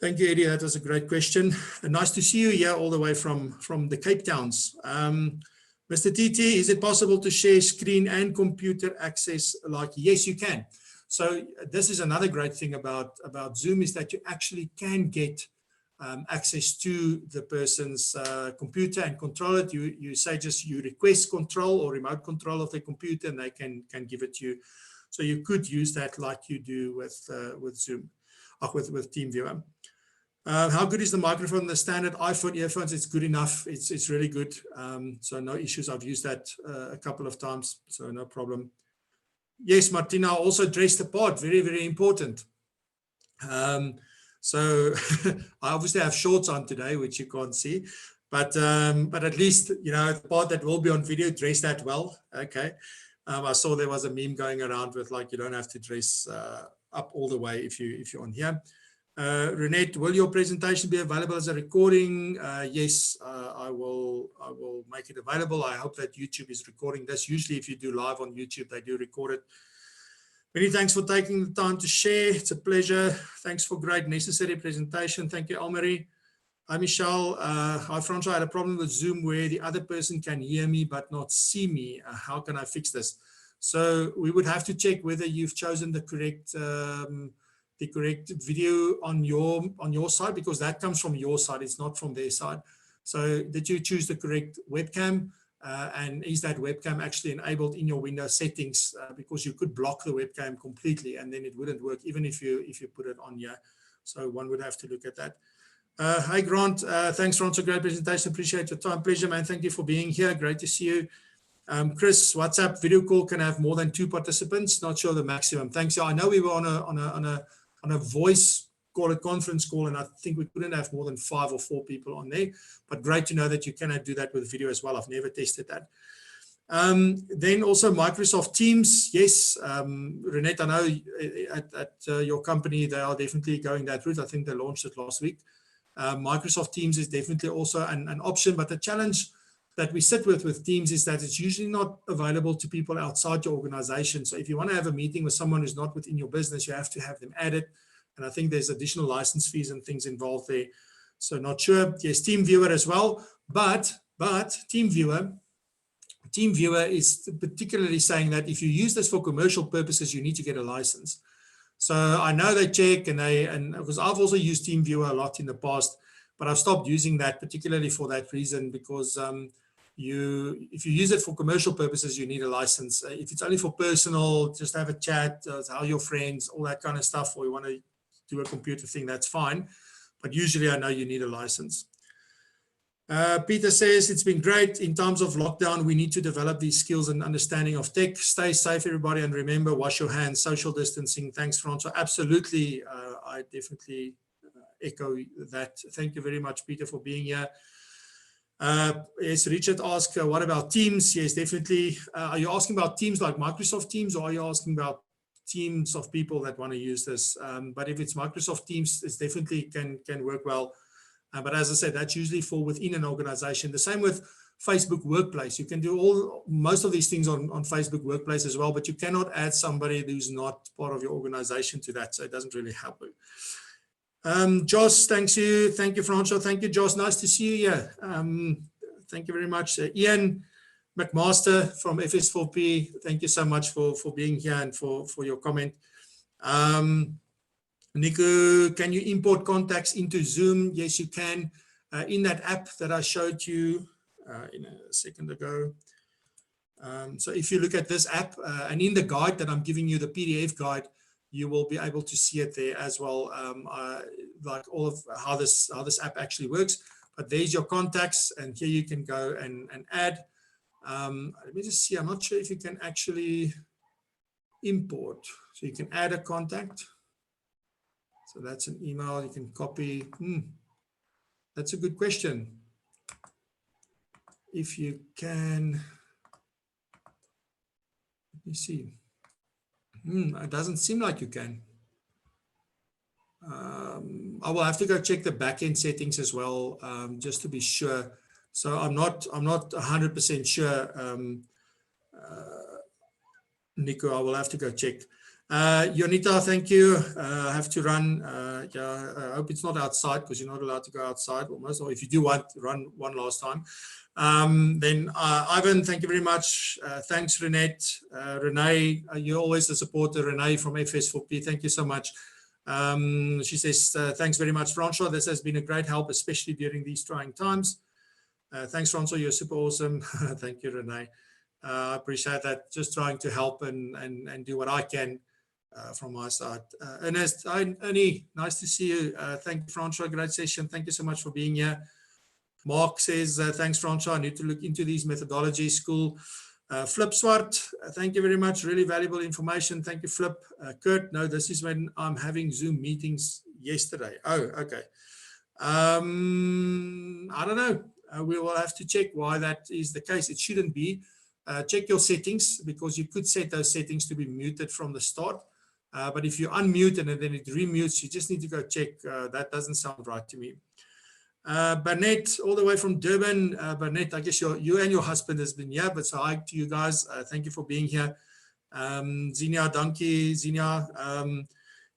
Thank you, Eddie. That was a great question. And nice to see you here all the way from the Cape Towns. Mr. TT, is it possible to share screen and computer access? Like, yes, you can. So this is another great thing about Zoom, is that you actually can get access to the person's computer and control it. You say just you request control or remote control of the computer, and they can give it to you. So you could use that like you do with Zoom, with TeamViewer. How good is the microphone? The standard iPhone earphones, it's good enough. It's really good. So no issues. I've used that a couple of times, so no problem. Yes, Martina, also dress the part. Very, very important. So I obviously have shorts on today, which you can't see, but at least, you know, the part that will be on video, dress that well. Okay. I saw there was a meme going around with like, you don't have to dress up all the way if you're on here. Renette, will your presentation be available as a recording? Yes, I will make it available. I hope that YouTube is recording this. Usually if you do live on YouTube, they do record it. Many thanks for taking the time to share. It's a pleasure. Thanks for great necessary presentation. Thank you, Almarie. Hi, Michelle. Hi, Francois. I had a problem with Zoom where the other person can hear me but not see me. How can I fix this? So we would have to check whether you've chosen the correct video on your side, because that comes from your side. It's not from their side. So did you choose the correct webcam? And is that webcam actually enabled in your Windows settings? Because you could block the webcam completely and then it wouldn't work, even if you put it on here. So one would have to look at that. Hi, Grant. Thanks, Ron. So great presentation. Appreciate your time. Pleasure, man. Thank you for being here. Great to see you. Chris, WhatsApp video call can have more than 2 participants. Not sure the maximum. Thanks. Yeah, I know we were on a voice call, a conference call, and I think we couldn't have more than 5 or 4 people on there, but great to know that you cannot do that with video as well. I've never tested that. Then also Microsoft Teams. Yes, Renette, I know at your company, they are definitely going that route. I think they launched it last week. Microsoft Teams is definitely also an option, but the challenge that we sit with Teams is that it's usually not available to people outside your organization. So if you want to have a meeting with someone who's not within your business, you have to have them added. And I think there's additional license fees and things involved there. So not sure. Yes, TeamViewer as well. But TeamViewer is particularly saying that if you use this for commercial purposes, you need to get a license. So I know they check, and because I've also used TeamViewer a lot in the past, but I've stopped using that particularly for that reason, because if you use it for commercial purposes, you need a license. If it's only for personal, just have a chat, how your friends, all that kind of stuff, or you want to do a computer thing, that's fine. But usually I know you need a license. Peter says, it's been great. In times of lockdown, we need to develop these skills and understanding of tech. Stay safe, everybody, and remember, wash your hands, social distancing. Thanks, Francois. Absolutely. I definitely echo that. Thank you very much, Peter, for being here. Yes, Richard asked, what about Teams? Yes, definitely. Are you asking about Teams like Microsoft Teams, or are you asking about teams of people that want to use this? But if it's Microsoft Teams, it definitely can work well. But as I said, that's usually for within an organization. The same with Facebook Workplace. You can do most of these things on Facebook Workplace as well, but you cannot add somebody who's not part of your organization to that. So it doesn't really help you. Josh, thank you. Thank you, Francois. Thank you, Josh. Nice to see you here. Thank you very much. Ian McMaster from FS4P. Thank you so much for being here and for your comment. Nico, can you import contacts into Zoom? Yes, you can. In that app that I showed you in a second ago. So if you look at this app, and in the guide that I'm giving you, the PDF guide, you will be able to see it there as well, like all of how this app actually works. But there's your contacts, and here you can go and add. Let me just see. I'm not sure if you can actually import. So you can add a contact. So that's an email you can copy. That's a good question. If you can, let me see. It doesn't seem like you can. I will have to go check the backend settings as well, just to be sure. So I'm not 100% sure, Nico. I will have to go check. Yonita, thank you. I have to run. Yeah, I hope it's not outside, because you're not allowed to go outside almost. Or if you do want, run one last time. Then Ivan, thank you very much. Thanks, Renette. Renee, you're always a supporter. Renee from FS4P, thank you so much. She says, thanks very much, Francois. This has been a great help, especially during these trying times. Thanks, Francois. You're super awesome. Thank you, Renee. I appreciate that. Just trying to help and do what I can from my side. Ernest, Ernie, nice to see you. Thank you, Francois. Great session. Thank you so much for being here. Mark says, thanks, Francois. I need to look into these methodologies. Cool. Flip Swart, thank you very much. Really valuable information. Thank you, Flip. Kurt, no, this is when I'm having Zoom meetings yesterday. Oh, okay. I don't know. We will have to check why that is the case. It shouldn't be. Check your settings, because you could set those settings to be muted from the start. But if you unmute and then it remutes, you just need to go check. That doesn't sound right to me. Burnett, all the way from Durban. Burnett, I guess you and your husband has been here, but so hi to you guys. Thank you for being here. Zinia, donkey, Zinia.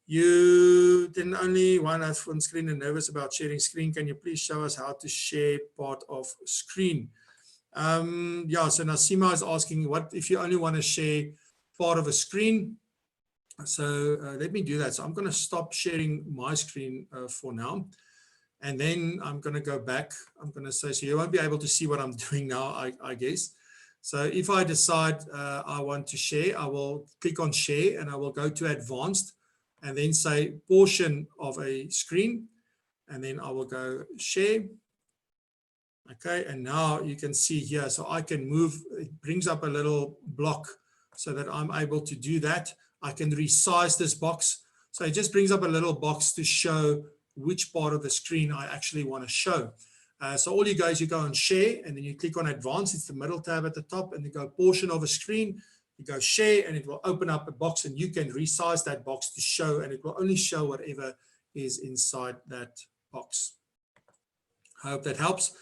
You didn't only one have on screen and nervous about sharing screen. Can you please show us how to share part of screen? Yeah, so Nasima is asking, what if you only want to share part of a screen? So let me do that. So I'm going to stop sharing my screen for now. And then I'm going to go back. I'm going to say, so you won't be able to see what I'm doing now, I guess. So if I decide I want to share, I will click on share and I will go to advanced and then say portion of a screen. And then I will go share. Okay, and now you can see here, so I can move, it brings up a little block so that I'm able to do that. I can resize this box. So it just brings up a little box to show which part of the screen I actually want to show. So all you guys, you go and share, and then you click on advanced. It's the middle tab at the top, and you go portion of a screen. You go share, and it will open up a box, and you can resize that box to show, and it will only show whatever is inside that box. I hope that helps.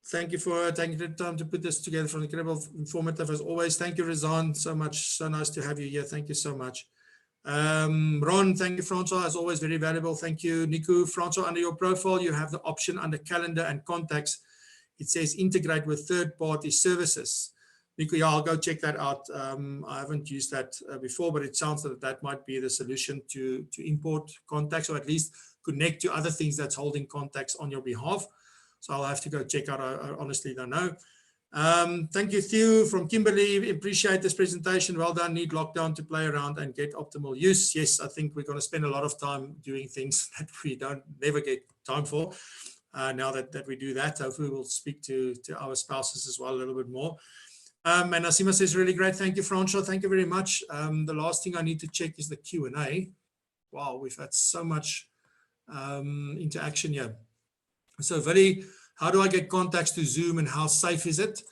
Thank you for taking the time to put this together. From incredible, informative as always. Thank you, Rizan. So much, so nice to have you here. Thank you so much. Ron, thank you, Francois, as always, very valuable. Thank you, Nico. Francois, under your profile, you have the option under calendar and contacts. It says integrate with third-party services. Nico, yeah, I'll go check that out. I haven't used that before, but it sounds that that might be the solution to import contacts, or at least connect to other things that's holding contacts on your behalf. So I'll have to go check out. I honestly don't know. Thank you, Theo from Kimberley. Appreciate this presentation. Well done. Need lockdown to play around and get optimal use. Yes, I think we're going to spend a lot of time doing things that we never get time for. Now that we do that, hopefully we'll speak to our spouses as well a little bit more. And Nasima says, really great. Thank you, Francois. Thank you very much. The last thing I need to check is the Q&A. Wow, we've had so much interaction here. So Vili, how do I get contacts to Zoom and how safe is it?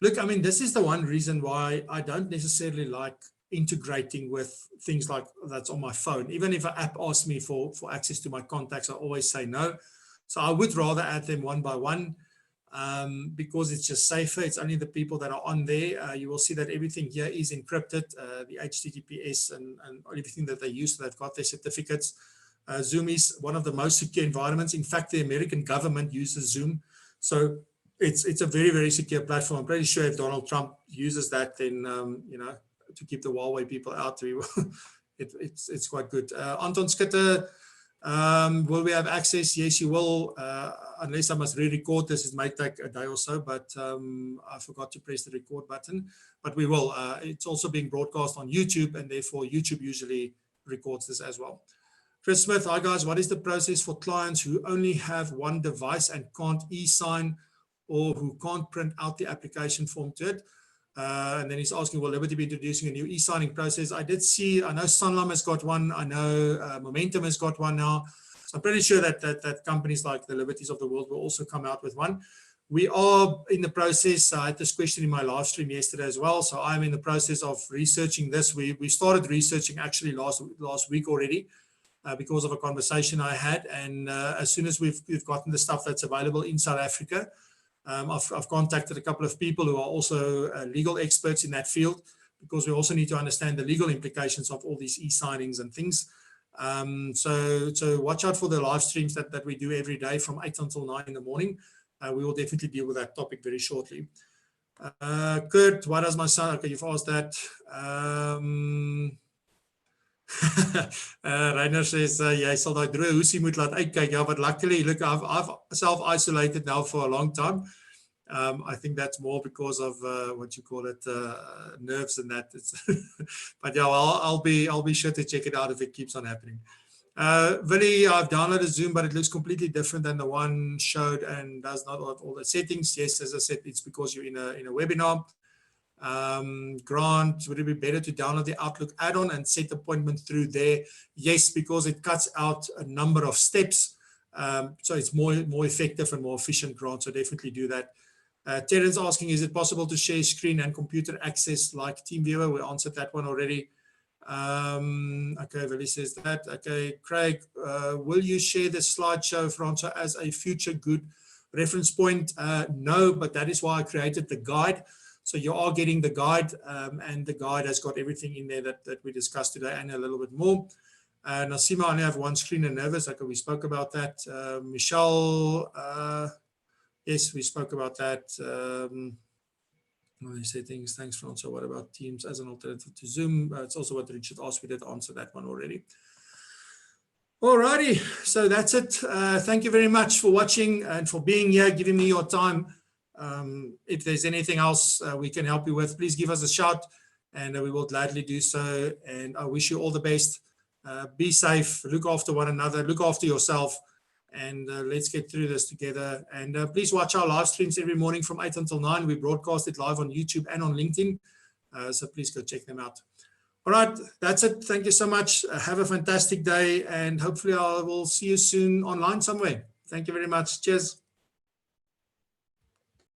Look, I mean, this is the one reason why I don't necessarily like integrating with things like that's on my phone. Even if an app asks me for access to my contacts, I always say no. So I would rather add them one by one because it's just safer. It's only the people that are on there. You will see that everything here is encrypted, the HTTPS and everything that they use, so they've got their certificates. Zoom is one of the most secure environments. In fact, the American government uses Zoom. So it's a very, very secure platform. I'm pretty sure if Donald Trump uses that, then, you know, to keep the Huawei people out, it's quite good. Anton Skitter, will we have access? Yes, you will, unless I must re-record this. It might take a day or so, but I forgot to press the record button. But we will. It's also being broadcast on YouTube, and therefore YouTube usually records this as well. Chris Smith, hi guys, what is the process for clients who only have one device and can't e-sign or who can't print out the application form to it? And then he's asking, will Liberty be introducing a new e-signing process? I did see, I know Sanlam has got one. I know Momentum has got one now. So I'm pretty sure that companies like the Liberties of the world will also come out with one. We are in the process. I had this question in my live stream yesterday as well. So I'm in the process of researching this. We started researching actually last week already. Because of a conversation I had, and as soon as we've gotten the stuff that's available in South Africa, I've contacted a couple of people who are also legal experts in that field, because we also need to understand the legal implications of all these e-signings and things. So watch out for the live streams that we do every day from 8 until 9 in the morning. We will definitely deal with that topic very shortly. Kurt, why does my son? Okay, you've asked that. Reiner says, jy sal daai droë hoesie moet laat uitkyk. Ja, but luckily, look, I've self-isolated now for a long time. I think that's more because of what you call it, nerves and that. But yeah, I'll be sure to check it out if it keeps on happening. Vili, I've downloaded Zoom, but it looks completely different than the one showed and does not have all the settings. Yes, as I said, it's because you're in a webinar. Grant, would it be better to download the Outlook add-on and set appointment through there? Yes, because it cuts out a number of steps. So it's more effective and more efficient, Grant. So definitely do that. Terence asking, is it possible to share screen and computer access like TeamViewer? We answered that one already. Okay, Vili says that. Okay, Craig, will you share the slideshow, Francois, as a future good reference point? No, but that is why I created the guide. So you are getting the guide, and the guide has got everything in there that we discussed today and a little bit more. Nasima, I only have one screen and nervous. Okay, we spoke about that. Michelle, yes, we spoke about that. I say things. Thanks, Francois. What about Teams as an alternative to Zoom? It's also what Richard asked. We did answer that one already. Alrighty, so that's it. Thank you very much for watching and for being here, giving me your time. If there's anything else we can help you with, please give us a shout, and we will gladly do so. And I wish you all the best. Be safe, look after one another, look after yourself, and let's get through this together. And please watch our live streams every morning from 8 until 9. We broadcast it live on YouTube and on LinkedIn. So please go check them out. All right, that's it. Thank you so much. Have a fantastic day, and hopefully I will see you soon online somewhere. Thank you very much. Cheers.